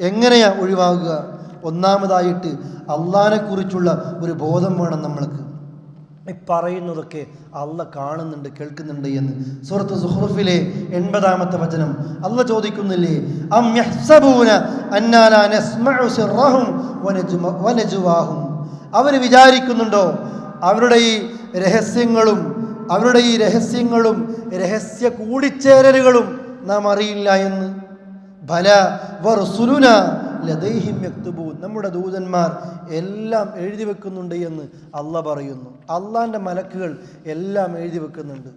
എങ്ങനെയാ ഒഴിവാകുക? ഒന്നാമതായിട്ട് അള്ളാഹിനെക്കുറിച്ചുള്ള ഒരു ബോധം വേണം നമ്മൾക്ക്. ഈ പറയുന്നതൊക്കെ അള്ളാഹ് കാണുന്നുണ്ട്, കേൾക്കുന്നുണ്ട് എന്ന് സൂറത്ത് സുഹ്റുഫിലെ 80-ാമത്തെ വചനം അള്ളാഹ് ചോദിക്കുന്നില്ലേ, അം യഹ്സബൂന അന്നാ ലാ നസ്മഉ സിർറഹും വനജ്വാഹും. അവർ വിചാരിക്കുന്നുണ്ടോ അവരുടെ ഈ രഹസ്യങ്ങളും രഹസ്യ കൂടിച്ചേരലുകളും നാം അറിയില്ല എന്ന്? ബല വറുസുലുന ലദൈഹിം യക്തുബൂൻ. നമ്മുടെ ദൂതന്മാർ എല്ലാം എഴുതി വെക്കുന്നുണ്ട് എന്ന് അള്ളാഹ് പറയുന്നു. അള്ളാഹിൻ്റെ മലക്കുകൾ എല്ലാം എഴുതി വെക്കുന്നുണ്ട്.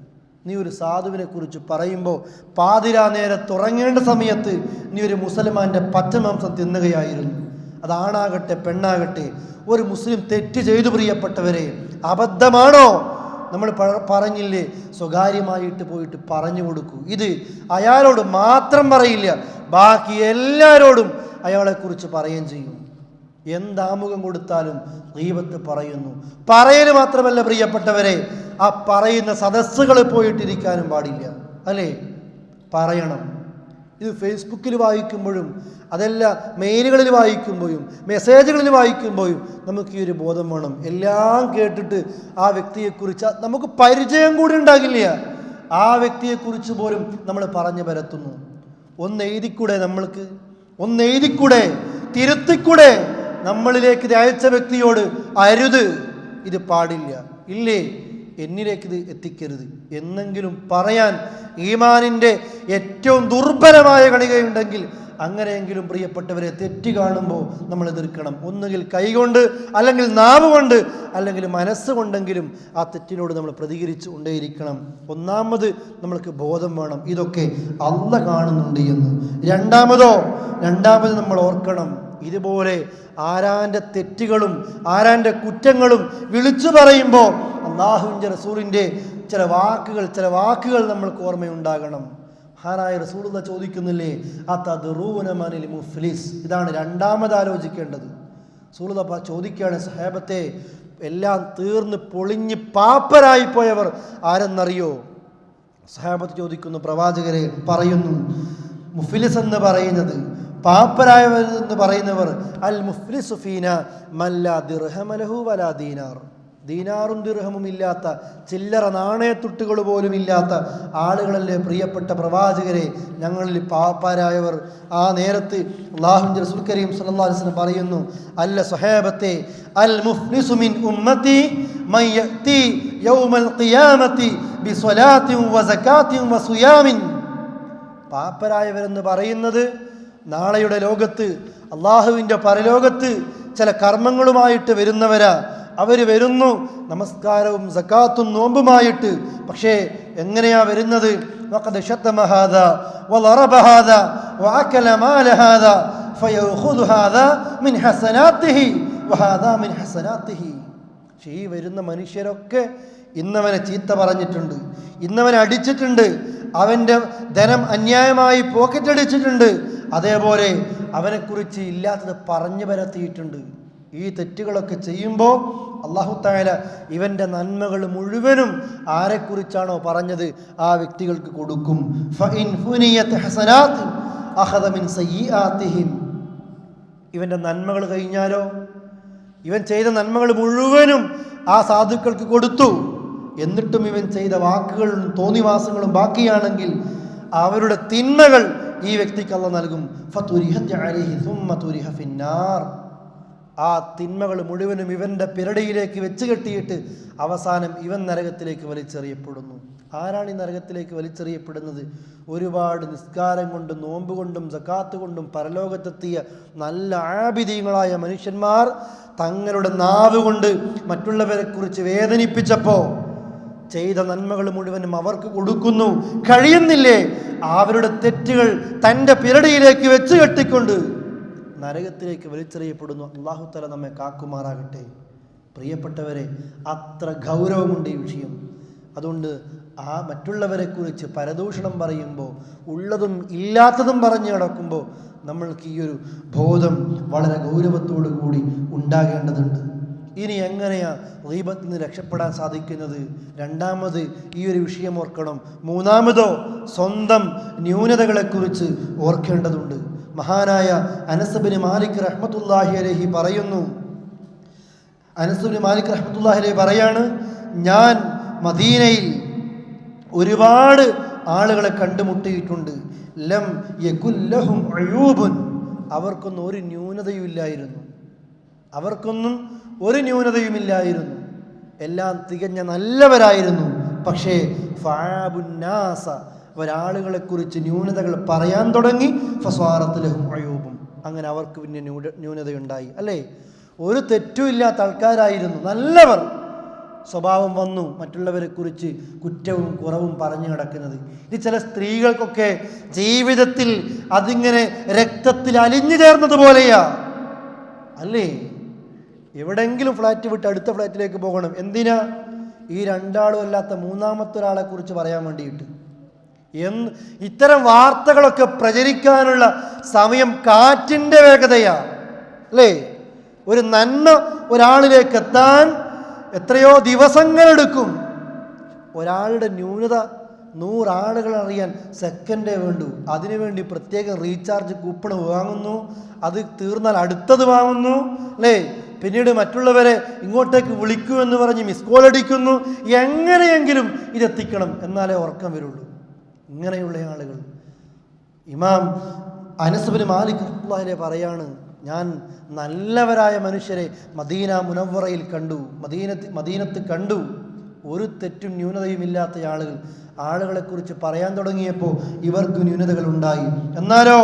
നീ ഒരു സാധുവിനെ കുറിച്ച് പറയുമ്പോൾ പാതിരാ നേരത്ത് ഉറങ്ങേണ്ട സമയത്ത് നീ ഒരു മുസൽമാൻ്റെ പച്ചമാംസം തിന്നുകയായിരുന്നു. അതാണാകട്ടെ പെണ്ണാകട്ടെ. ഒരു മുസ്ലിം തെറ്റ് ചെയ്തു പ്രിയപ്പെട്ടവരെ, അബദ്ധമാണോ? നമ്മൾ പറഞ്ഞില്ലേ, സ്വകാര്യമായിട്ട് പോയിട്ട് പറഞ്ഞു കൊടുക്കൂ. ഇത് അയാളോട് മാത്രം പറയില്ല, ബാക്കി എല്ലാവരോടും അയാളെക്കുറിച്ച് പറയുകയും ചെയ്യും. എന്താമുഖം കൊടുത്താലും ഗീബത്ത് പറയുന്നു. പറയൽ മാത്രമല്ല പ്രിയപ്പെട്ടവരെ, ആ പറയുന്ന സദസ്സുകളിൽ പോയിട്ടിരിക്കാനും പാടില്ല, അല്ലേ? പറയണം. ഇത് ഫേസ്ബുക്കിൽ വായിക്കുമ്പോഴും അതല്ല മെയിലുകളിൽ വായിക്കുമ്പോഴും മെസ്സേജുകളിൽ വായിക്കുമ്പോഴും നമുക്ക് ഈ ഒരു ബോധം വേണം. എല്ലാം കേട്ടിട്ട് ആ വ്യക്തിയെക്കുറിച്ച് നമുക്ക് പരിചയം കൂടി ഉണ്ടാകില്ല, ആ വ്യക്തിയെക്കുറിച്ച് പോലും നമ്മൾ പറഞ്ഞു പരത്തുന്നു. ഒന്നെഴുതിക്കൂടെ, നമ്മൾക്ക് ഒന്നെഴുതിക്കൂടെ, തിരുത്തിക്കൂടെ? നമ്മളിലേക്ക് ഇത് അയച്ച വ്യക്തിയോട് അരുത്, ഇത് പാടില്ല, ഇല്ലേ, എന്നിലേക്ക് ഇത് എത്തിക്കരുത് എന്നെങ്കിലും പറയാൻ ഈമാനിൻ്റെ ഏറ്റവും ദുർബലമായ കണികയുണ്ടെങ്കിൽ അങ്ങനെയെങ്കിലും പ്രിയപ്പെട്ടവരെ തെറ്റ് കാണുമ്പോൾ നമ്മൾ എതിർക്കണം. ഒന്നുകിൽ കൈകൊണ്ട്, അല്ലെങ്കിൽ നാവ് കൊണ്ട്, അല്ലെങ്കിൽ മനസ്സുകൊണ്ടെങ്കിലും ആ തെറ്റിനോട് നമ്മൾ പ്രതികരിച്ചു കൊണ്ടേയിരിക്കണം. ഒന്നാമത് നമ്മൾക്ക് ബോധം വേണം ഇതൊക്കെ അള്ളാഹ് കാണുന്നുണ്ട് എന്ന്. രണ്ടാമത് നമ്മൾ ഓർക്കണം, ഇതുപോലെ ആരാൻ്റെ തെറ്റുകളും ആരാൻ്റെ കുറ്റങ്ങളും വിളിച്ചു പറയുമ്പോൾ അള്ളാഹുവിൻ്റെ റസൂലിൻ്റെ ചില വാക്കുകൾ നമ്മൾക്ക് ഓർമ്മയുണ്ടാകണം. മഹാനായ റസൂലുള്ളാഹി ചോദിക്കുന്നില്ലേ, അതദ്റൂന മനിൽ മുഫ്ലിസ്? ഇതാണ് രണ്ടാമത് ആലോചിക്കേണ്ടത്. റസൂലുള്ളാഹി ചോദിക്കുകയാണ്, സഹാബത്തെ, എല്ലാം തീർന്ന് പൊളിഞ്ഞ് പാപ്പരായി പോയവർ ആരെന്നറിയോ? സഹാബത്ത് ചോദിക്കുന്നു, പ്രവാചകരെ പറയുന്നു, മുഫ്ലിസ് എന്ന് പറയുന്നത്, പാപ്പരായവർ എന്ന് പറയുന്നവർ, അൽ മുഫ്ലിസു ഫീന മല്ലാ ദിർഹമ ലഹു വലാ ദീനാർ, ദീനാറും ദിർഹമും ഇല്ലാത്ത, ചില്ലറ നാണയത്തുട്ടുകൾ പോലും ഇല്ലാത്ത ആളുകളല്ലേ പ്രിയപ്പെട്ട പ്രവാചകരെ ഞങ്ങളിൽ പാപ്പാരായവർ? ആ നേരത്ത് അല്ലാഹുവിൻ്റെ റസൂൽ കരീം സല്ലല്ലാഹു അലൈഹി വസല്ലം പറയുന്നു, അല്ല സ്വഹാബത്തെ, അൽ മുഫ്ലിസു മിൻ ഉമ്മത്തി മൻ യഅതി യൗമൽ ഖിയാമത്തി ബിസ്വലാത്തിൻ വസകാത്തിൻ വസിയാമിൻ. പാപ്പരായവരെന്ന് പറയുന്നത് നാളെയുടെ ലോകത്ത്, അള്ളാഹുവിൻ്റെ പരലോകത്ത് ചില കർമ്മങ്ങളുമായിട്ട് വരുന്നവരാ. അവർ വരുന്നു നമസ്കാരവും സക്കാത്തും നോമ്പുമായിട്ട്. പക്ഷേ എങ്ങനെയാ വരുന്നത്? വഖദ് ശതമ ഹാദാ വളറബ ഹാദാ വഅകല മാല ഹാദാ ഫയഖുദു ഹാദാ മിൻ ഹസനാതിഹി വഹാദാ മിൻ ഹസനാതിഹി. ഈ വരുന്ന മനുഷ്യരൊക്കെ ഇന്നവനെ ചീത്ത പറഞ്ഞിട്ടുണ്ട്, ഇന്നവനെ അടിച്ചിട്ടുണ്ട്, അവൻ്റെ ധനം അന്യായമായി പോക്കറ്റടിച്ചിട്ടുണ്ട്, അതേപോലെ അവനെക്കുറിച്ച് ഇല്ലാത്തത് പറഞ്ഞു പരത്തിയിട്ടുണ്ട്. ഈ തെറ്റുകളൊക്കെ ചെയ്യുമ്പോൾ അല്ലാഹു തആല ഇവൻ്റെ നന്മകൾ മുഴുവനും ആരെക്കുറിച്ചാണോ പറഞ്ഞത് ആ വ്യക്തികൾക്ക് കൊടുക്കും. ഫഇൻ ഫുനിയത് ഹസനാത്ത് അഖദ മിൻ സയ്യിആതിഹിം. ഇവൻ്റെ നന്മകൾ കഴിഞ്ഞാലോ, ഇവൻ ചെയ്ത നന്മകൾ മുഴുവനും ആ സാധുക്കൾക്ക് കൊടുത്തു, എന്നിട്ടും ഇവൻ ചെയ്ത വാക്കുകളും തോന്നിവാസങ്ങളും ബാക്കിയാണെങ്കിൽ അവരുടെ തിന്മകൾ ഈ വ്യക്തിക്ക് അല്ലാഹ് നൽകും. ഫതുരിഹത് അലൈഹി സുമ്മ തുരിഹ ഫിന്നാർ. ആ തിന്മകൾ മുഴുവനും ഇവൻ്റെ പിരടിയിലേക്ക് വെച്ച് കെട്ടിയിട്ട് അവസാനം ഇവൻ നരകത്തിലേക്ക് വലിച്ചെറിയപ്പെടുന്നു. ആരാണ് ഈ നരകത്തിലേക്ക് വലിച്ചെറിയപ്പെടുന്നത്? ഒരുപാട് നിസ്കാരം കൊണ്ടും നോമ്പ് കൊണ്ടും സക്കാത്ത് കൊണ്ടും പരലോകത്തെത്തിയ നല്ല ആബിദീങ്ങളായ മനുഷ്യന്മാർ തങ്ങളുടെ നാവ് കൊണ്ട് മറ്റുള്ളവരെ കുറിച്ച് വേദനിപ്പിച്ചപ്പോൾ ചെയ്ത നന്മകൾ മുഴുവനും അവർക്ക് കൊടുക്കുന്നു. കഴിയുന്നില്ലേ അവരുടെ തെറ്റുകൾ തൻ്റെ പിരടിയിലേക്ക് വെച്ച് കെട്ടിക്കൊണ്ട് നരകത്തിലേക്ക് വലിച്ചെറിയപ്പെടുന്നു. അല്ലാഹു തആല നമ്മെ കാക്കുമാറാകട്ടെ. പ്രിയപ്പെട്ടവരെ, അത്ര ഗൗരവമുണ്ട് ഈ വിഷയം. അതുകൊണ്ട് ആ മറ്റുള്ളവരെ കുറിച്ച് പരദൂഷണം പറയുമ്പോൾ, ഉള്ളതും ഇല്ലാത്തതും പറഞ്ഞു നടക്കുമ്പോൾ നമ്മൾക്ക് ഈ ഒരു ബോധം വളരെ ഗൗരവത്തോടു കൂടി ഉണ്ടാകേണ്ടതുണ്ട്. ഇനി എങ്ങനെയാ ഗീബത്തിൽ നിന്ന് രക്ഷപ്പെടാൻ സാധിക്കുന്നത്? രണ്ടാമത് ഈ ഒരു വിഷയം ഓർക്കണം. മൂന്നാമതോ സ്വന്തം ന്യൂനതകളെക്കുറിച്ച് ഓർക്കേണ്ടതുണ്ട്. മഹാനായ അനസ് ബിൻ മാലിക് റഹ്മത്തുള്ളാഹി അലൈഹി പറയുന്നു, അനസ് ബിൻ മാലിക് റഹ്മത്തുള്ളാഹി അലൈഹി പറയാണ്, ഞാൻ മദീനയിൽ ഒരുപാട് ആളുകളെ കണ്ടുമുട്ടിയിട്ടുണ്ട്. ലം യകുല്ലഹും അയൂബുൻ. അവർക്കൊന്നും ഒരു ന്യൂനതയുമില്ലായിരുന്നു, അവർക്കൊന്നും ഒരു ന്യൂനതയുമില്ലായിരുന്നു, എല്ലാം തികഞ്ഞ നല്ലവരായിരുന്നു. പക്ഷേ ഫഅബുന്നാസ, ഒരാളുകളെക്കുറിച്ച് ന്യൂനതകൾ പറയാൻ തുടങ്ങി. ഫസ്വാറത്ത് ലഹും അയൂബും, അങ്ങനെ അവർക്ക് പിന്നെ ന്യൂനതയുണ്ടായി. അല്ലേ, ഒരു തെറ്റുമില്ലാത്ത ആൾക്കാരായിരുന്നു, നല്ലവർ. സ്വഭാവം വന്നു മറ്റുള്ളവരെ കുറിച്ച് കുറ്റവും കുറവും പറഞ്ഞു നടക്കുന്നത്. ഇത് ചില സ്ത്രീകൾക്കൊക്കെ ജീവിതത്തിൽ അതിങ്ങനെ രക്തത്തിൽ അലിഞ്ഞു ചേർന്നതുപോലെയാ. അല്ലേ, എവിടെയെങ്കിലും ഫ്ലാറ്റ് വിട്ട് അടുത്ത ഫ്ലാറ്റിലേക്ക് പോകണം. എന്തിനാ? ഈ രണ്ടാളും അല്ലാത്ത മൂന്നാമത്തെ ഒരാളെ കുറിച്ച് പറയാൻ വേണ്ടിയിട്ട്. ഇത്തരം വാർത്തകളൊക്കെ പ്രചരിക്കാനുള്ള സമയം കാറ്റിൻ്റെ വേഗതയാ. അല്ലേ, ഒരു നന്മ ഒരാളിലേക്ക് എത്താൻ എത്രയോ ദിവസങ്ങളെടുക്കും. ഒരാളുടെ ന്യൂനത 100 ആളുകൾ അറിയാൻ സെക്കൻഡേ വേണ്ടൂ. അതിനുവേണ്ടി പ്രത്യേകം റീചാർജ് കൂപ്പൺ വാങ്ങുന്നു, അത് തീർന്നാൽ അടുത്തത് വാങ്ങുന്നു, അല്ലേ? പിന്നീട് മറ്റുള്ളവരെ ഇങ്ങോട്ടേക്ക് വിളിക്കൂ എന്ന് പറഞ്ഞ് മിസ് കോൾ അടിക്കുന്നു. എങ്ങനെയെങ്കിലും ഇതെത്തിക്കണം, എന്നാലേ ഉറക്കം വരുള്ളൂ. ഇങ്ങനെയുള്ള ആളുകൾ. ഇമാം അനസ് ബിൻ മാലിക് റളിയല്ലാഹു പറയാണ്, ഞാൻ നല്ലവരായ മനുഷ്യരെ മദീന മുനവ്വറയിൽ കണ്ടു, മദീനത്ത് കണ്ടു. ഒരു തെറ്റും ന്യൂനതയും ഇല്ലാത്ത ആളുകളെക്കുറിച്ച് പറയാൻ തുടങ്ങിയപ്പോൾ ഇവർക്ക് ന്യൂനതകൾ ഉണ്ടായി. എന്നാലോ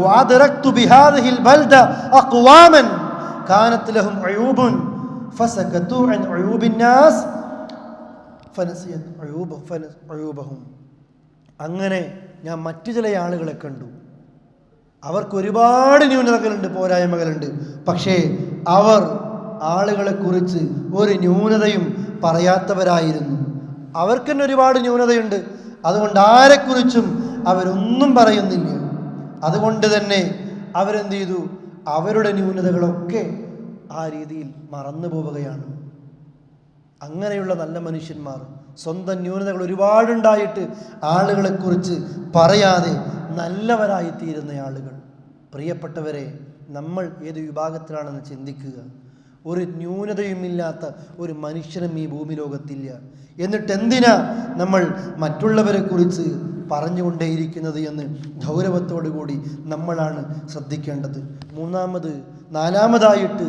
വഅദ്റക്തു ബിഹാദിഹിൽ ബൽദ അഖ്വാമൻ കാനത് ലഹും ഉയൂബുൻ ഫസകതു അൻ ഉയൂബിൻ നാസ് ഫനസിയത് ഉയൂബഹും. അങ്ങനെ ഞാൻ മറ്റു ചില ആളുകളെ കണ്ടു, അവർക്ക് ഒരുപാട് ന്യൂനതകളുണ്ട്, പോരായ്മകളുണ്ട്. പക്ഷേ അവർ ആളുകളെക്കുറിച്ച് ഒരു ന്യൂനതയും പറയാത്തവരായിരുന്നു. അവർക്ക് തന്നെ ഒരുപാട് ന്യൂനതയുണ്ട്, അതുകൊണ്ട് ആരെക്കുറിച്ചും അവരൊന്നും പറയുന്നില്ല. അതുകൊണ്ട് തന്നെ അവരെന്ത് ചെയ്തു? അവരുടെ ന്യൂനതകളൊക്കെ ആ രീതിയിൽ മറന്നു പോവുകയാണ്. അങ്ങനെയുള്ള നല്ല മനുഷ്യന്മാർ സ്വന്തം ന്യൂനതകൾ ഒരുപാടുണ്ടായിട്ട് ആളുകളെക്കുറിച്ച് പറയാതെ നല്ലവരായിത്തീരുന്ന ആളുകൾ. പ്രിയപ്പെട്ടവരെ, നമ്മൾ ഏത് വിഭാഗത്തിലാണെന്ന് ചിന്തിക്കുക. ഒരു ന്യൂനതയുമില്ലാത്ത ഒരു മനുഷ്യനും ഈ ഭൂമി ലോകത്തില്ല. എന്നിട്ട് എന്തിനാ നമ്മൾ മറ്റുള്ളവരെ കുറിച്ച് പറഞ്ഞുകൊണ്ടേയിരിക്കുന്നത് എന്ന് ഗൗരവത്തോടു കൂടി നമ്മളാണ് ശ്രദ്ധിക്കേണ്ടത്. നാലാമതായിട്ട്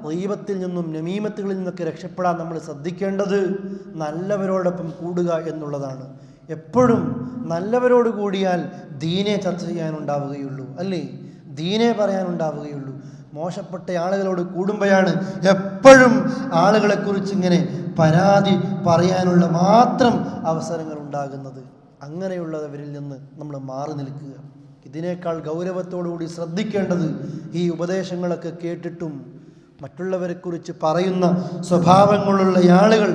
ഗീബത്തിൽ നിന്നും നമീമത്തുകളിൽ നിന്നൊക്കെ രക്ഷപ്പെടാൻ നമ്മൾ ശ്രദ്ധിക്കേണ്ടത് നല്ലവരോടൊപ്പം കൂടുക എന്നുള്ളതാണ്. എപ്പോഴും നല്ലവരോട് കൂടിയാൽ ദീനെ ചർച്ച ചെയ്യാനുണ്ടാവുകയുള്ളൂ, അല്ലേ? ദീനെ പറയാനുണ്ടാവുകയുള്ളൂ. മോശപ്പെട്ട ആളുകളോട് കൂടുമ്പോഴാണ് എപ്പോഴും ആളുകളെക്കുറിച്ച് ഇങ്ങനെ പരാതി പറയാനുള്ള മാത്രം അവസരങ്ങൾ ഉണ്ടാകുന്നത്. അങ്ങനെയുള്ളവരിൽ നിന്ന് നമ്മൾ മാറി നിൽക്കുക. ഇതിനേക്കാൾ ഗൗരവത്തോടുകൂടി ശ്രദ്ധിക്കേണ്ടത് ഈ ഉപദേശങ്ങളൊക്കെ കേട്ടിട്ടും മറ്റുള്ളവരെക്കുറിച്ച് പറയുന്ന സ്വഭാവങ്ങളുള്ള ആളുകൾ,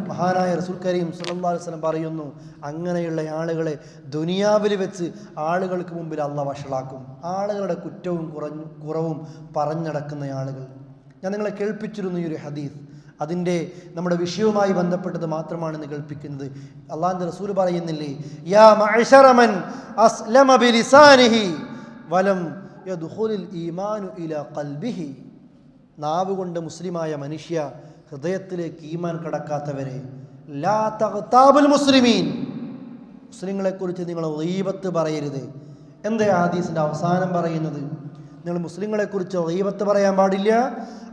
മഹാനായ റസൂൽ കരീം സല്ലല്ലാഹു അലൈഹി വസല്ലം പറയുന്നു, അങ്ങനെയുള്ള ആളുകളെ ദുനിയാവിൽ വെച്ച് ആളുകൾക്ക് മുമ്പിൽ അല്ലാഹു വഷളാക്കും. ആളുകളുടെ കുറ്റവും കുറവും പറഞ്ഞടക്കുന്ന ആളുകൾ. ഞാൻ നിങ്ങളെ കേൾപ്പിച്ചിരുന്നു ഈ ഒരു ഹദീസ്. അതിൻ്റെ നമ്മുടെ വിഷയവുമായി ബന്ധപ്പെട്ടത് മാത്രമാണ് ഇന്ന് കേൾപ്പിക്കുന്നത്. അല്ലാഹുവിൻ്റെ റസൂൽ പറയുന്നില്ലേ, യാ മഅ്ശറ മൻ അസ്ലമ ബിലിസാനിഹി വലം യദ്ഖുലിൽ ഈമാനു ഇലാ ഖൽബിഹി. നാവ് കൊണ്ട് മുസ്ലിമായ മനുഷ്യ, ഹൃദയത്തിലേക്ക് ഈമാൻ കടക്കാത്തവരെ, ലാ തഗ്താബുൽ മുസ്ലിമീൻ, മുസ്ലിങ്ങളെക്കുറിച്ച് നിങ്ങൾ ഗീബത്ത് പറയരുത്. എന്താ ഹദീസിൻ്റെ അവസാനം പറയുന്നത്? നിങ്ങൾ മുസ്ലിങ്ങളെക്കുറിച്ച് ഗീബത്ത് പറയാൻ പാടില്ല.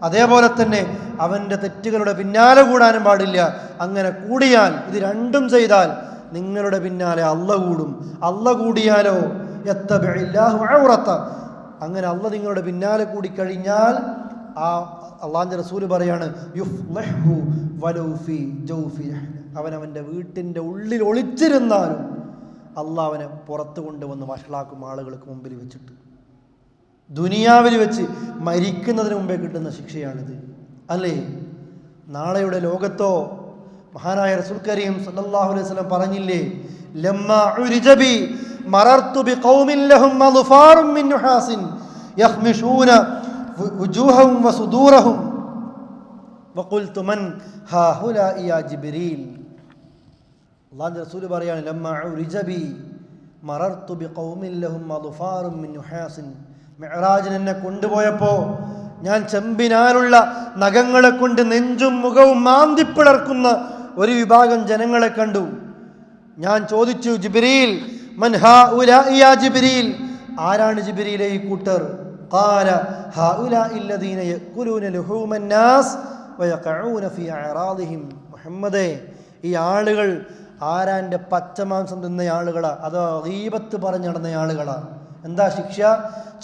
അതേപോലെ തന്നെ അവൻ്റെ തെറ്റുകളുടെ പിന്നാലെ കൂടാനും പാടില്ല. അങ്ങനെ കൂടിയാൽ, ഇത് രണ്ടും ചെയ്താൽ നിങ്ങളുടെ പിന്നാലെ അല്ലാഹു കൂടും. അല്ലാഹു കൂടിയാലോ യത്തബിഇല്ലാഹു ഔറത, അങ്ങനെ അല്ലാഹു നിങ്ങളുടെ പിന്നാലെ കൂടിക്കഴിഞ്ഞാൽ ആ അള്ളാഹുവിൻ്റെ റസൂല് പറയാണ്, യുഫ്ലഹു വലൗ ഫീ ജൗഫി, അവനവൻ്റെ വീട്ടിൻ്റെ ഉള്ളിൽ ഒളിച്ചിരുന്നാലും അള്ളാഹ് അവനെ പുറത്തു കൊണ്ടുവന്ന് വഷളാക്കും ആളുകൾക്ക് മുമ്പിൽ വെച്ചിട്ട്. ദുനിയാവിൽ വെച്ച് മരിക്കുന്നതിന് മുമ്പേ കിട്ടുന്ന ശിക്ഷയാണിത്, അല്ലേ? നാളെയുടെ ലോകത്തോ മഹാനായ റസൂൽ കരീം സല്ലല്ലാഹു അലൈഹി വസല്ലം പറഞ്ഞില്ലേ, ലമ്മാ ഉരിജബി മറർതു ബിഖൗമിൻ ലഹും മദ്ഫാറും മിൻ നുഹാസിൻ യഖ്മിഷൂന വുജൂഹഹും വസുദൂറഹും വഖുൽതു മൻ ഹാഉലാഇ യാ ജിബ്രീൽ. അല്ലാഹുവിൻ്റെ റസൂൽ പറയാണ്, ലമ്മാ ഉരിജബി മറർതു ബിഖൗമിൻ ലഹും മദ്ഫാറും മിൻ നുഹാസിൻ. മിഅ്റാജിന് എന്നെ കൊണ്ടുപോയപ്പോൾ ഞാൻ ചെമ്പിനാലുള്ള നഖങ്ങളെ കൊണ്ട് നെഞ്ചും മുഖവും മാന്തിപ്പിളർക്കുന്ന ഒരു വിഭാഗം ജനങ്ങളെ കണ്ടു. ഞാൻ ചോദിച്ചു, ജിബ്രീൽ, മൻ ഹാഉലാഇ യാ ജിബ്രീൽ, ആരാണ് ജിബ്രീലെ ഈ കൂട്ടർ? ഖാല ഹാഉലാഇ അല്ലദീന യഅകുലൂന ലുഹൂമൻ നാസ് വയഖഊന ഫീ അഅറാദിഹിം. മുഹമ്മദേ, ഈ ആളുകൾ ആരാൻ്റെ പച്ചമാംസം തിന്ന ആളുകളാ, അതോ ഗീബത്ത് പറഞ്ഞു നടന്ന ആളുകളാ? എന്താ ശിക്ഷ?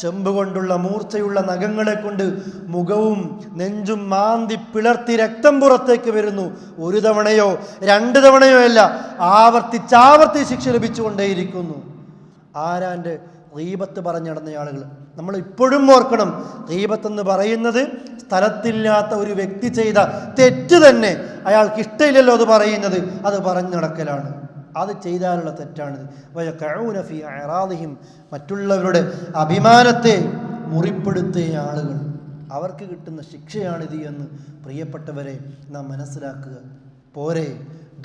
ചെമ്പ് കൊണ്ടുള്ള മൂർച്ചയുള്ള നഖങ്ങളെ കൊണ്ട് മുഖവും നെഞ്ചും മാന്തി പിളർത്തി രക്തം പുറത്തേക്ക് വരുന്നു. ഒരു തവണയോ 2 തവണയോ അല്ല, ആവർത്തിച്ചാവർത്തി ശിക്ഷ ലഭിച്ചുകൊണ്ടേയിരിക്കുന്നു. ആരാൻ്റെ ഗീബത്ത് പറഞ്ഞു നടന്ന ആളുകൾ. നമ്മൾ ഇപ്പോഴും ഓർക്കണം, ഗീബത്ത് എന്ന് പറയുന്നത് സ്ഥലത്തില്ലാത്ത ഒരു വ്യക്തി ചെയ്ത തെറ്റ് തന്നെ അയാൾക്ക് ഇഷ്ടമില്ലല്ലോ അത് പറയുന്നത്, അത് പറഞ്ഞു നടക്കലാണ്. അത് ചെയ്താലുള്ള തെറ്റാണിത്. വയഖഊന ഫീ അഅറാദിഹിം, മറ്റുള്ളവരുടെ അഭിമാനത്തെ മുറിപ്പെടുത്തിയ ആളുകൾ, അവർക്ക് കിട്ടുന്ന ശിക്ഷയാണിത് എന്ന് പ്രിയപ്പെട്ടവരെ നാം മനസ്സിലാക്കുക. പോരെ,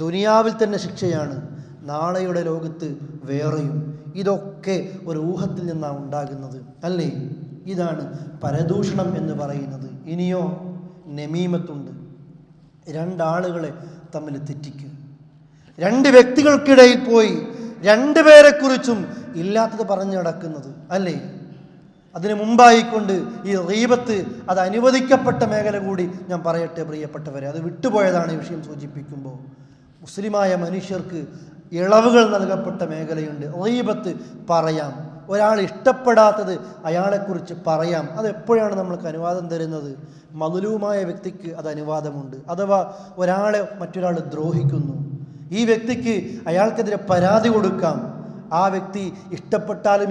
ദുനിയാവിൽ തന്നെ ശിക്ഷയാണ്. നാളെയുടെ ലോകത്ത് വേറെയും. ഇതൊക്കെ ഒരു ഊഹത്തിൽ നിന്നാണ് ഉണ്ടാകുന്നത് അല്ലേ? ഇതാണ് പരദൂഷണം എന്ന് പറയുന്നത്. ഇനിയോ നമീമത്തുണ്ട്. രണ്ടാളുകളെ തമ്മിൽ തെറ്റിക്കുക, രണ്ട് വ്യക്തികൾക്കിടയിൽ പോയി രണ്ടുപേരെക്കുറിച്ചും ഇല്ലാത്തത് പറഞ്ഞു നടക്കുന്നത് അല്ലേ? അതിനു മുമ്പായിക്കൊണ്ട് ഈ ഗീബത്ത് അത് അനുവദിക്കപ്പെട്ട മേഖല കൂടി ഞാൻ പറയട്ടെ പ്രിയപ്പെട്ടവരെ. അത് വിട്ടുപോയതാണ് ഈ വിഷയം സൂചിപ്പിക്കുമ്പോൾ. മുസ്ലിമായ മനുഷ്യർക്ക് ഇളവുകൾ നൽകപ്പെട്ട മേഖലയുണ്ട്. ഗീബത്ത് പറയാം, ഒരാൾ ഇഷ്ടപ്പെടാത്തത് അയാളെക്കുറിച്ച് പറയാം. അതെപ്പോഴാണ് നമ്മൾക്ക് അനുവാദം തരുന്നത്? മദ്ലൂമായ വ്യക്തിക്ക് അത് അനുവാദമുണ്ട്. അഥവാ ഒരാളെ മറ്റൊരാൾ ദ്രോഹിക്കുന്നു, ഈ വ്യക്തിക്ക് അയാൾക്കെതിരെ പരാതി കൊടുക്കാം. ആ വ്യക്തി ഇഷ്ടപ്പെട്ടാലും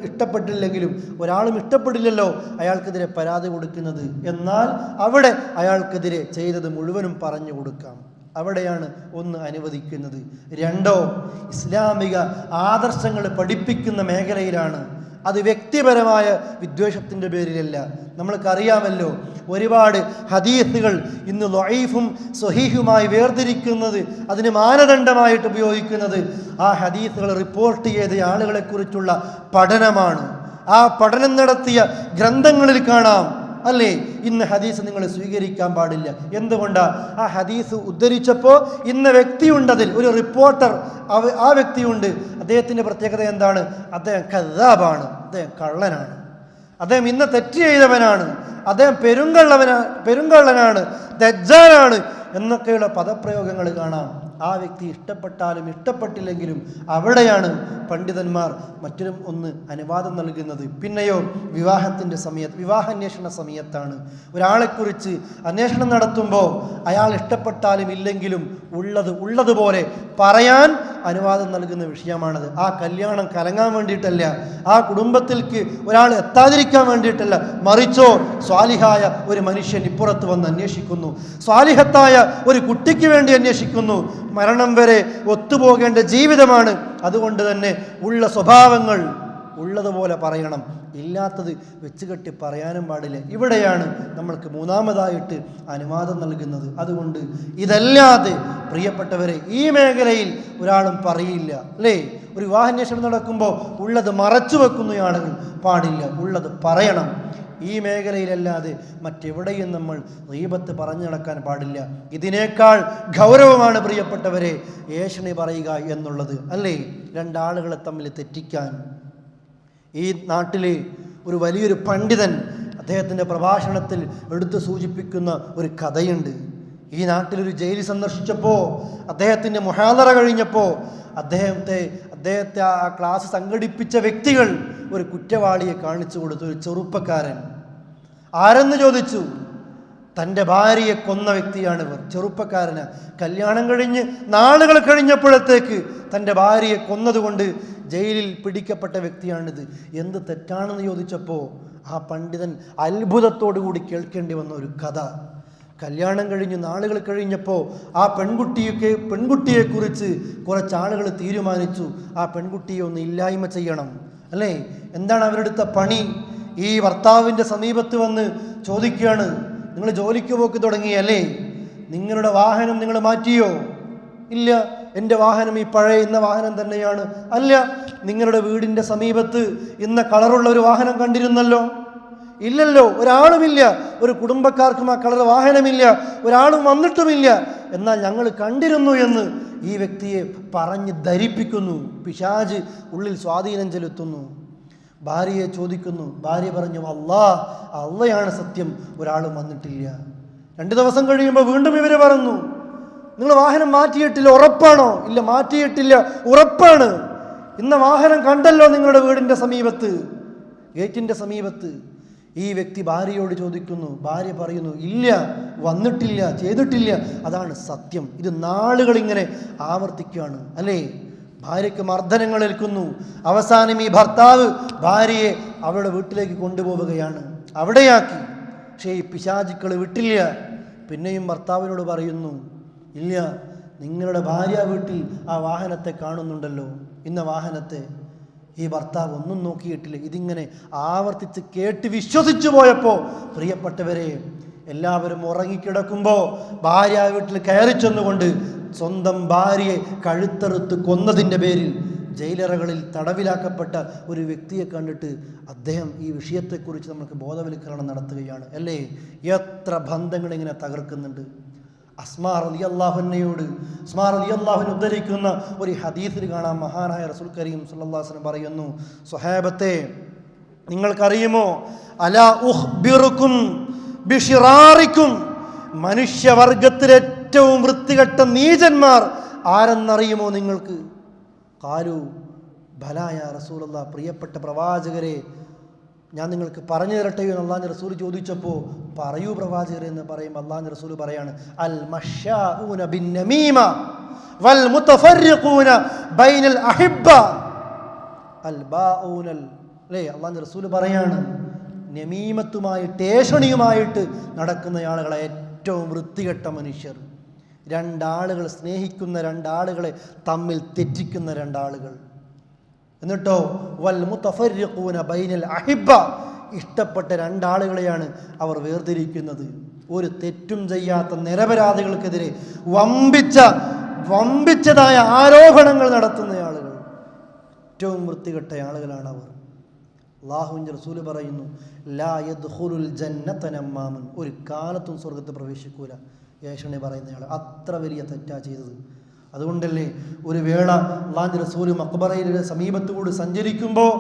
ഇഷ്ടപ്പെട്ടില്ലെങ്കിലും ഒരാളും ഇഷ്ടപ്പെടില്ലല്ലോ അയാൾക്കെതിരെ പരാതി കൊടുക്കുന്നത്. എന്നാൽ അവിടെ അയാൾക്കെതിരെ ചെയ്തത് മുഴുവനും പറഞ്ഞു കൊടുക്കാം. അവിടെയാണ് ഒന്ന് അനുവദിക്കുന്നത്. രണ്ടോ, ഇസ്ലാമിക ആദർശങ്ങൾ പഠിപ്പിക്കുന്ന മേഖലയിലാണ്. അത് വ്യക്തിപരമായ വിദ്വേഷത്തിൻ്റെ പേരിലല്ല. നമ്മൾക്കറിയാമല്ലോ, ഒരുപാട് ഹദീസുകൾ ഇന്ന് ദഈഫും സ്വഹീഹുമായി വേർതിരിക്കുന്നത്, അതിന് മാനദണ്ഡമായിട്ട് ഉപയോഗിക്കുന്നത് ആ ഹദീസുകൾ റിപ്പോർട്ട് ചെയ്ത ആളുകളെക്കുറിച്ചുള്ള പഠനമാണ്. ആ പഠനം നടത്തിയ ഗ്രന്ഥങ്ങളിൽ കാണാം അല്ലേ, ഇന്ന് ഹദീസ് നിങ്ങൾ സ്വീകരിക്കാൻ പാടില്ല. എന്തുകൊണ്ടാണ്? ആ ഹദീസ് ഉദ്ധരിച്ചപ്പോൾ ഇന്ന വ്യക്തിയുണ്ടതിൽ, ഒരു റിപ്പോർട്ടർ ആ വ്യക്തിയുണ്ട്. അദ്ദേഹത്തിൻ്റെ പ്രത്യേകത എന്താണ്? അദ്ദേഹം കദ്ദാബാണ്, അദ്ദേഹം കള്ളനാണ്, അദ്ദേഹം ഇന്ന് തെറ്റ് ചെയ്തവനാണ്, അദ്ദേഹം പെരുങ്കള്ളനാണ്, ദജ്ജാലാണ് എന്നൊക്കെയുള്ള പദപ്രയോഗങ്ങൾ കാണാം. ആ വ്യക്തി ഇഷ്ടപ്പെട്ടാലും ഇഷ്ടപ്പെട്ടില്ലെങ്കിലും അവിടെയാണ് പണ്ഡിതന്മാർ മറ്റൊരു ഒന്ന് അനുവാദം നൽകുന്നത്. പിന്നെയോ വിവാഹത്തിൻ്റെ സമയത്ത്, വിവാഹാന്വേഷണ സമയത്താണ്. ഒരാളെക്കുറിച്ച് അന്വേഷണം നടത്തുമ്പോൾ അയാൾ ഇഷ്ടപ്പെട്ടാലും ഇല്ലെങ്കിലും ഉള്ളതുപോലെ പറയാൻ അനുവാദം നൽകുന്ന വിഷയമാണത്. ആ കല്യാണം കലങ്ങാൻ വേണ്ടിയിട്ടല്ല, ആ കുടുംബത്തിലേക്ക് ഒരാൾ എത്താതിരിക്കാൻ വേണ്ടിയിട്ടല്ല, മറിച്ചോ സ്വാലിഹായ ഒരു മനുഷ്യൻ ഇപ്പുറത്ത് വന്ന് അന്വേഷിക്കുന്നു, സ്വാലിഹത്തായ ഒരു കുട്ടിക്ക് വേണ്ടി അന്വേഷിക്കുന്നു. മരണം വരെ ഒത്തുപോകേണ്ട ജീവിതമാണ്. അതുകൊണ്ട് തന്നെ ഉള്ള സ്വഭാവങ്ങൾ ഉള്ളതുപോലെ പറയണം, ഇല്ലാത്തത് വെച്ചുകെട്ടി പറയാനും പാടില്ല. ഇവിടെയാണ് നമ്മൾക്ക് മൂന്നാമതായിട്ട് അനുവാദം നൽകുന്നത്. അതുകൊണ്ട് ഇതല്ലാതെ പ്രിയപ്പെട്ടവരെ ഈ മേഖലയിൽ ഒരാളും പറയില്ല അല്ലേ? ഒരു വിവാഹാന്വേഷണം നടക്കുമ്പോൾ ഉള്ളത് മറച്ചു വെക്കുന്ന ആളുകൾ പാടില്ല, ഉള്ളത് പറയണം. ഈ മേഖലയിലല്ലാതെ മറ്റെവിടെയും നമ്മൾ ഗീബത്ത് പറഞ്ഞു നടക്കാൻ പാടില്ല. ഇതിനേക്കാൾ ഗൗരവമാണ് പ്രിയപ്പെട്ടവരെ ഏഷണി പറയുക എന്നുള്ളത് അല്ലേ? രണ്ടാളുകളെ തമ്മിൽ തെറ്റിക്കാൻ. ഈ നാട്ടിലെ ഒരു വലിയൊരു പണ്ഡിതൻ അദ്ദേഹത്തിൻ്റെ പ്രഭാഷണത്തിൽ എടുത്തു സൂചിപ്പിക്കുന്ന ഒരു കഥയുണ്ട്. ഈ നാട്ടിലൊരു ജയിൽ സന്ദർശിച്ചപ്പോൾ, അദ്ദേഹത്തിൻ്റെ മുഹാദറ കഴിഞ്ഞപ്പോൾ അദ്ദേഹത്തെ ആ ക്ലാസ് സംഘടിപ്പിച്ച വ്യക്തികൾ ഒരു കുറ്റവാളിയെ കാണിച്ചു കൊടുത്തു. ഒരു ചെറുപ്പക്കാരൻ. ആരെന്ന് ചോദിച്ചു. തൻ്റെ ഭാര്യയെ കൊന്ന വ്യക്തിയാണിവർ. ചെറുപ്പക്കാരന് കല്യാണം കഴിഞ്ഞ് നാളുകൾ കഴിഞ്ഞപ്പോഴത്തേക്ക് തൻ്റെ ഭാര്യയെ കൊന്നതുകൊണ്ട് ജയിലിൽ പിടിക്കപ്പെട്ട വ്യക്തിയാണിത്. എന്ത് തെറ്റാണെന്ന് ചോദിച്ചപ്പോൾ ആ പണ്ഡിതൻ അത്ഭുതത്തോടു കൂടി കേൾക്കേണ്ടി വന്ന ഒരു കഥ. കല്യാണം കഴിഞ്ഞ് നാളുകൾ കഴിഞ്ഞപ്പോൾ ആ പെൺകുട്ടിയെക്കുറിച്ച് കുറച്ചാളുകൾ തീരുമാനിച്ചു ആ പെൺകുട്ടിയെ ഒന്ന് ഇല്ലായ്മ ചെയ്യണം അല്ലേ? എന്താണ് അവരെടുത്ത പണി? ഈ ഭർത്താവിൻ്റെ സമീപത്ത് വന്ന് ചോദിക്കുകയാണ്, നിങ്ങൾ ജോലിക്ക് പോക്ക് തുടങ്ങിയല്ലേ? നിങ്ങളുടെ വാഹനം നിങ്ങൾ മാറ്റിയോ? ഇല്ല, എൻ്റെ വാഹനം ഈ പഴയ ഇന്ന വാഹനം തന്നെയാണ്. അല്ല, നിങ്ങളുടെ വീടിൻ്റെ സമീപത്ത് ഇന്ന കളറുള്ള ഒരു വാഹനം കണ്ടിരുന്നല്ലോ? ഇല്ലല്ലോ, ഒരാളുമില്ല, ഒരു കുടുംബക്കാർക്കും ആ കളർ വാഹനമില്ല, ഒരാളും വന്നിട്ടുമില്ല. എന്നാൽ ഞങ്ങൾ കണ്ടിരുന്നു എന്ന് ഈ വ്യക്തിയെ പറഞ്ഞ് ധരിപ്പിക്കുന്നു. പിശാച് ഉള്ളിൽ സ്വാധീനം ചെലുത്തുന്നു. ഭാര്യയെ ചോദിക്കുന്നു. ഭാര്യ പറഞ്ഞു, അള്ളയാണ് സത്യം, ഒരാളും വന്നിട്ടില്ല. 2 ദിവസം കഴിയുമ്പോൾ വീണ്ടും ഇവർ പറഞ്ഞു, നിങ്ങൾ വാഹനം മാറ്റിയിട്ടില്ല, ഉറപ്പാണോ? ഇല്ല, മാറ്റിയിട്ടില്ല, ഉറപ്പാണ്. ഇന്ന വാഹനം കണ്ടല്ലോ നിങ്ങളുടെ വീടിൻ്റെ സമീപത്ത്, ഗേറ്റിൻ്റെ സമീപത്ത്. ഈ വ്യക്തി ഭാര്യയോട് ചോദിക്കുന്നു. ഭാര്യ പറയുന്നു, ഇല്ല, വന്നിട്ടില്ല, ചെയ്തിട്ടില്ല, അതാണ് സത്യം. ഇത് നാളുകളിങ്ങനെ ആവർത്തിക്കുകയാണ് അല്ലേ? ഭാര്യയ്ക്ക് മർദ്ദനങ്ങൾ ഏൽക്കുന്നു. അവസാനം ഈ ഭർത്താവ് ഭാര്യയെ അവളുടെ വീട്ടിലേക്ക് കൊണ്ടുപോവുകയാണ്, അവിടെയാക്കി. പക്ഷേ ഈ പിശാചുക്കൾ വിട്ടില്ല. പിന്നെയും ഭർത്താവിനോട് പറയുന്നു, ഇല്ല, നിങ്ങളുടെ ഭാര്യ വീട്ടിൽ ആ വാഹനത്തെ കാണുന്നുണ്ടല്ലോ, ഇന്ന വാഹനത്തെ. ഈ ഭർത്താവ് ഒന്നും നോക്കിയിട്ടില്ല. ഇതിങ്ങനെ ആവർത്തിച്ച് കേട്ട് വിശ്വസിച്ചു പോയപ്പോൾ പ്രിയപ്പെട്ടവരെ, എല്ലാവരും ഉറങ്ങിക്കിടക്കുമ്പോൾ ഭാര്യ വീട്ടിൽ കയറി ചെന്നുകൊണ്ട് സ്വന്തം ഭാര്യയെ കഴുത്തറുത്ത് കൊന്നതിൻ്റെ പേരിൽ ജയിലറകളിൽ തടവിലാക്കപ്പെട്ട ഒരു വ്യക്തിയെ കണ്ടിട്ട് അദ്ദേഹം ഈ വിഷയത്തെക്കുറിച്ച് നമുക്ക് ബോധവൽക്കരണം നടത്തുകയാണ്. അല്ലേ, എത്ര ബന്ധങ്ങൾ ഇങ്ങനെ തകർക്കുന്നുണ്ട്. അസ്മാ റളിയല്ലാഹുവിനോട് ഉദ്ധരിക്കുന്ന ഒരു ഹദീസിൽ കാണാം, മഹാനായ റസൂൽ കരീം സല്ലല്ലാഹു അലൈഹി വസല്ലം പറയുന്നു, സ്വഹാബത്തെ നിങ്ങൾക്കറിയുമോ, അലാ ഉഖ്ബിറുക്കും ബിശിറാറിക്കും, മനുഷ്യവർഗത്തിലെ ഏറ്റവും വൃത്തികെട്ട നീചന്മാർ ആരെന്നറിയുമോ നിങ്ങൾക്ക്? ഖാലു ബലാ യാ റസൂലല്ലാഹ്, പ്രിയപ്പെട്ട പ്രവാചകരെ ഞാൻ നിങ്ങൾക്ക് പറഞ്ഞു തരട്ടെയോ എന്ന് അള്ളാഹുവിൻ്റെ റസൂൽ ചോദിച്ചപ്പോൾ പറയൂ പ്രവാചകരെ എന്ന് പറയുമ്പോൾ അള്ളാഹുവിൻ്റെ റസൂൽ പറയാണ്, അൽ മശ്ശാഊന ബിന്നമീമ വൽ മുതഫർരിഖൂന ബൈനൽ അഹിബ്ബ അൽ ബാഊനൽ. അല്ലേ, അള്ളാഹുവിൻ്റെ റസൂൽ പറയാണ്, നമീമത്തുമായിട്ട് ഏഷണിയുമായിട്ട് നടക്കുന്ന ആളുകളെ ഏറ്റവും വൃത്തികെട്ട മനുഷ്യർ, രണ്ടാളുകൾ സ്നേഹിക്കുന്ന രണ്ടാളുകളെ തമ്മിൽ തെറ്റിക്കുന്ന രണ്ടാളുകൾ. എന്നിട്ടോ വൽ മുതഫർരിഖൂന ബൈനൽ അഹിബ്ബ, ഇഷ്ടപ്പെട്ട രണ്ടാളുകളെയാണ് അവർ വേർതിരിക്കുന്നത്. ഒരു തെറ്റും ചെയ്യാത്ത നിരപരാധികൾക്കെതിരെ വമ്പിച്ചതായ ആരോപണങ്ങൾ നടത്തുന്ന ആളുകൾ, ഏറ്റവും വൃത്തികെട്ട ആളുകളാണ് അവർ. അല്ലാഹുവിൻ്റെ റസൂൽ പറയുന്നു, ലാ യദ്ഖുലുൽ ജന്നത നമ്മാമുൻ, ഒരു കാലത്തും സ്വർഗത്തിൽ പ്രവേശിക്കൂല ഏഷണി പറയുന്നയാൾ. അത്ര വലിയ തെറ്റാ ചെയ്തത്. അതുകൊണ്ടല്ലേ ഒരു വേള അല്ലാഹുവിൻ്റെ റസൂൽ മഖ്ബറയുടെ സമീപത്തുകൂടി സഞ്ചരിക്കുമ്പോൾ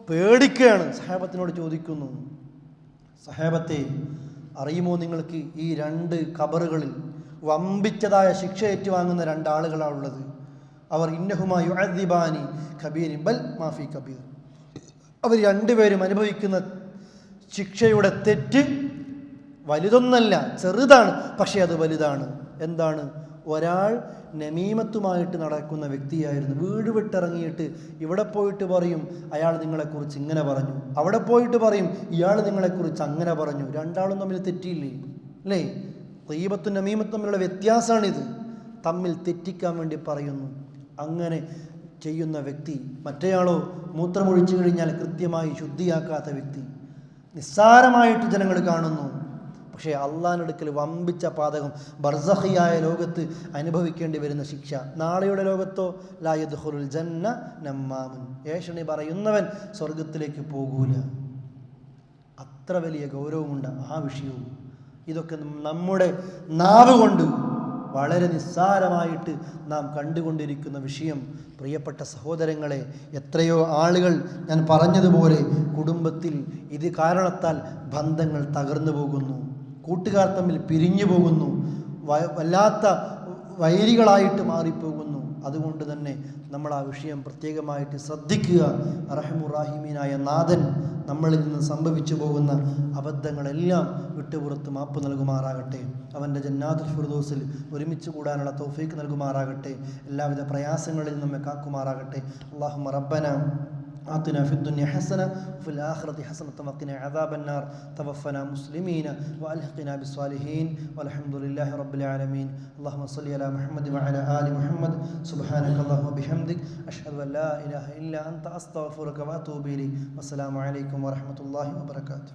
പേടിക്കുകയാണ്. സഹാബത്തിനോട് ചോദിക്കുന്നു, സഹാബത്തെ അറിയുമോ നിങ്ങൾക്ക് ഈ രണ്ട് ഖബറുകളിൽ വമ്പിച്ചതായ ശിക്ഷ ഏറ്റുവാങ്ങുന്ന രണ്ടാളുകളാണുള്ളത്. അവർ ഇന്നഹുമാ യുഅദ്ദിബാനി കബീരി ബൽ മാഫി കബീർ, അവർ രണ്ടുപേരും അനുഭവിക്കുന്ന ശിക്ഷയുടെ തെറ്റ് വലുതൊന്നല്ല, ചെറുതാണ്, പക്ഷേ അത് വലുതാണ്. എന്താണ്? ഒരാൾ നമീമത്തുമായിട്ട് നടക്കുന്ന വ്യക്തിയായിരുന്നു. വീട് വിട്ടിറങ്ങിയിട്ട് ഇവിടെ പോയിട്ട് പറയും അയാൾ നിങ്ങളെക്കുറിച്ച് ഇങ്ങനെ പറഞ്ഞു, അവിടെ പോയിട്ട് പറയും ഇയാൾ നിങ്ങളെക്കുറിച്ച് അങ്ങനെ പറഞ്ഞു. രണ്ടാളും തമ്മിൽ തെറ്റിയില്ലേ? അല്ലേ, ഗീബത്തും നമീമത്തും തമ്മിലുള്ള വ്യത്യാസമാണിത്. തമ്മിൽ തെറ്റിക്കാൻ വേണ്ടി പറയുന്നു. അങ്ങനെ ചെയ്യുന്ന വ്യക്തി, മറ്റേയാളോ മൂത്രമൊഴിച്ചു കഴിഞ്ഞാൽ കൃത്യമായി ശുദ്ധിയാക്കാത്ത വ്യക്തി, നിസ്സാരമായിട്ട് ജനങ്ങൾ കാണുന്നു. പക്ഷേ അള്ളാഹിന്റെ അടുക്കൽ വമ്പിച്ച പാതകം, ബർസഖിയായ ലോകത്ത് അനുഭവിക്കേണ്ടി വരുന്ന ശിക്ഷ. നാളെയുടെ ലോകത്തോ ലാ യദ്ഖുലുൽ ജന്ന നമ്മാമുൻ, ഏഷണി പറയുന്നവൻ സ്വർഗത്തിലേക്ക് പോകൂല. അത്ര വലിയ ഗൗരവമുണ്ട് ആ വിഷയവും. ഇതൊക്കെ നമ്മുടെ നാവ് കൊണ്ട് വളരെ നിസ്സാരമായിട്ട് നാം കണ്ടുകൊണ്ടിരിക്കുന്ന വിഷയം. പ്രിയപ്പെട്ട സഹോദരങ്ങളെ, എത്രയോ ആളുകൾ ഞാൻ പറഞ്ഞതുപോലെ കുടുംബത്തിൽ ഇത് കാരണത്താൽ ബന്ധങ്ങൾ തകർന്നു പോകുന്നു, കൂട്ടുകാർ തമ്മിൽ പിരിഞ്ഞു പോകുന്നു, വല്ലാത്ത വൈരികളായിട്ട് മാറിപ്പോകുന്നു. അതുകൊണ്ട് തന്നെ നമ്മൾ ആ വിഷയം പ്രത്യേകമായിട്ട് ശ്രദ്ധിക്കുക. റഹ്മുറാഹിമീനായ നാഥൻ നമ്മളിൽ നിന്ന് സംഭവിച്ചു പോകുന്ന അബദ്ധങ്ങളെല്ലാം വിട്ടുപുറത്ത് മാപ്പ് നൽകുമാറാകട്ടെ. അവൻ്റെ ജന്നാത്തുൽ ഫിർദൗസിൽ ഒരുമിച്ച് കൂടാനുള്ള തൗഫീഖ് നൽകുമാറാകട്ടെ. എല്ലാവിധ പ്രയാസങ്ങളിൽ നമ്മെ കാക്കുമാറാകട്ടെ. അല്ലാഹുമ്മ റബ്ബന آتنا في الدنيا حسنة وفي الآخرة حسنة وقنا عذاب النار. توفنا مسلمين وألحقنا بالصالحين والحمد لله رب العالمين. اللهم صل على محمد وعلى آل محمد. سبحانك اللهم وبحمدك أشهد أن لا إله إلا أنت أستغفرك وأتوب إليك. والسلام عليكم ورحمة الله وبركاته.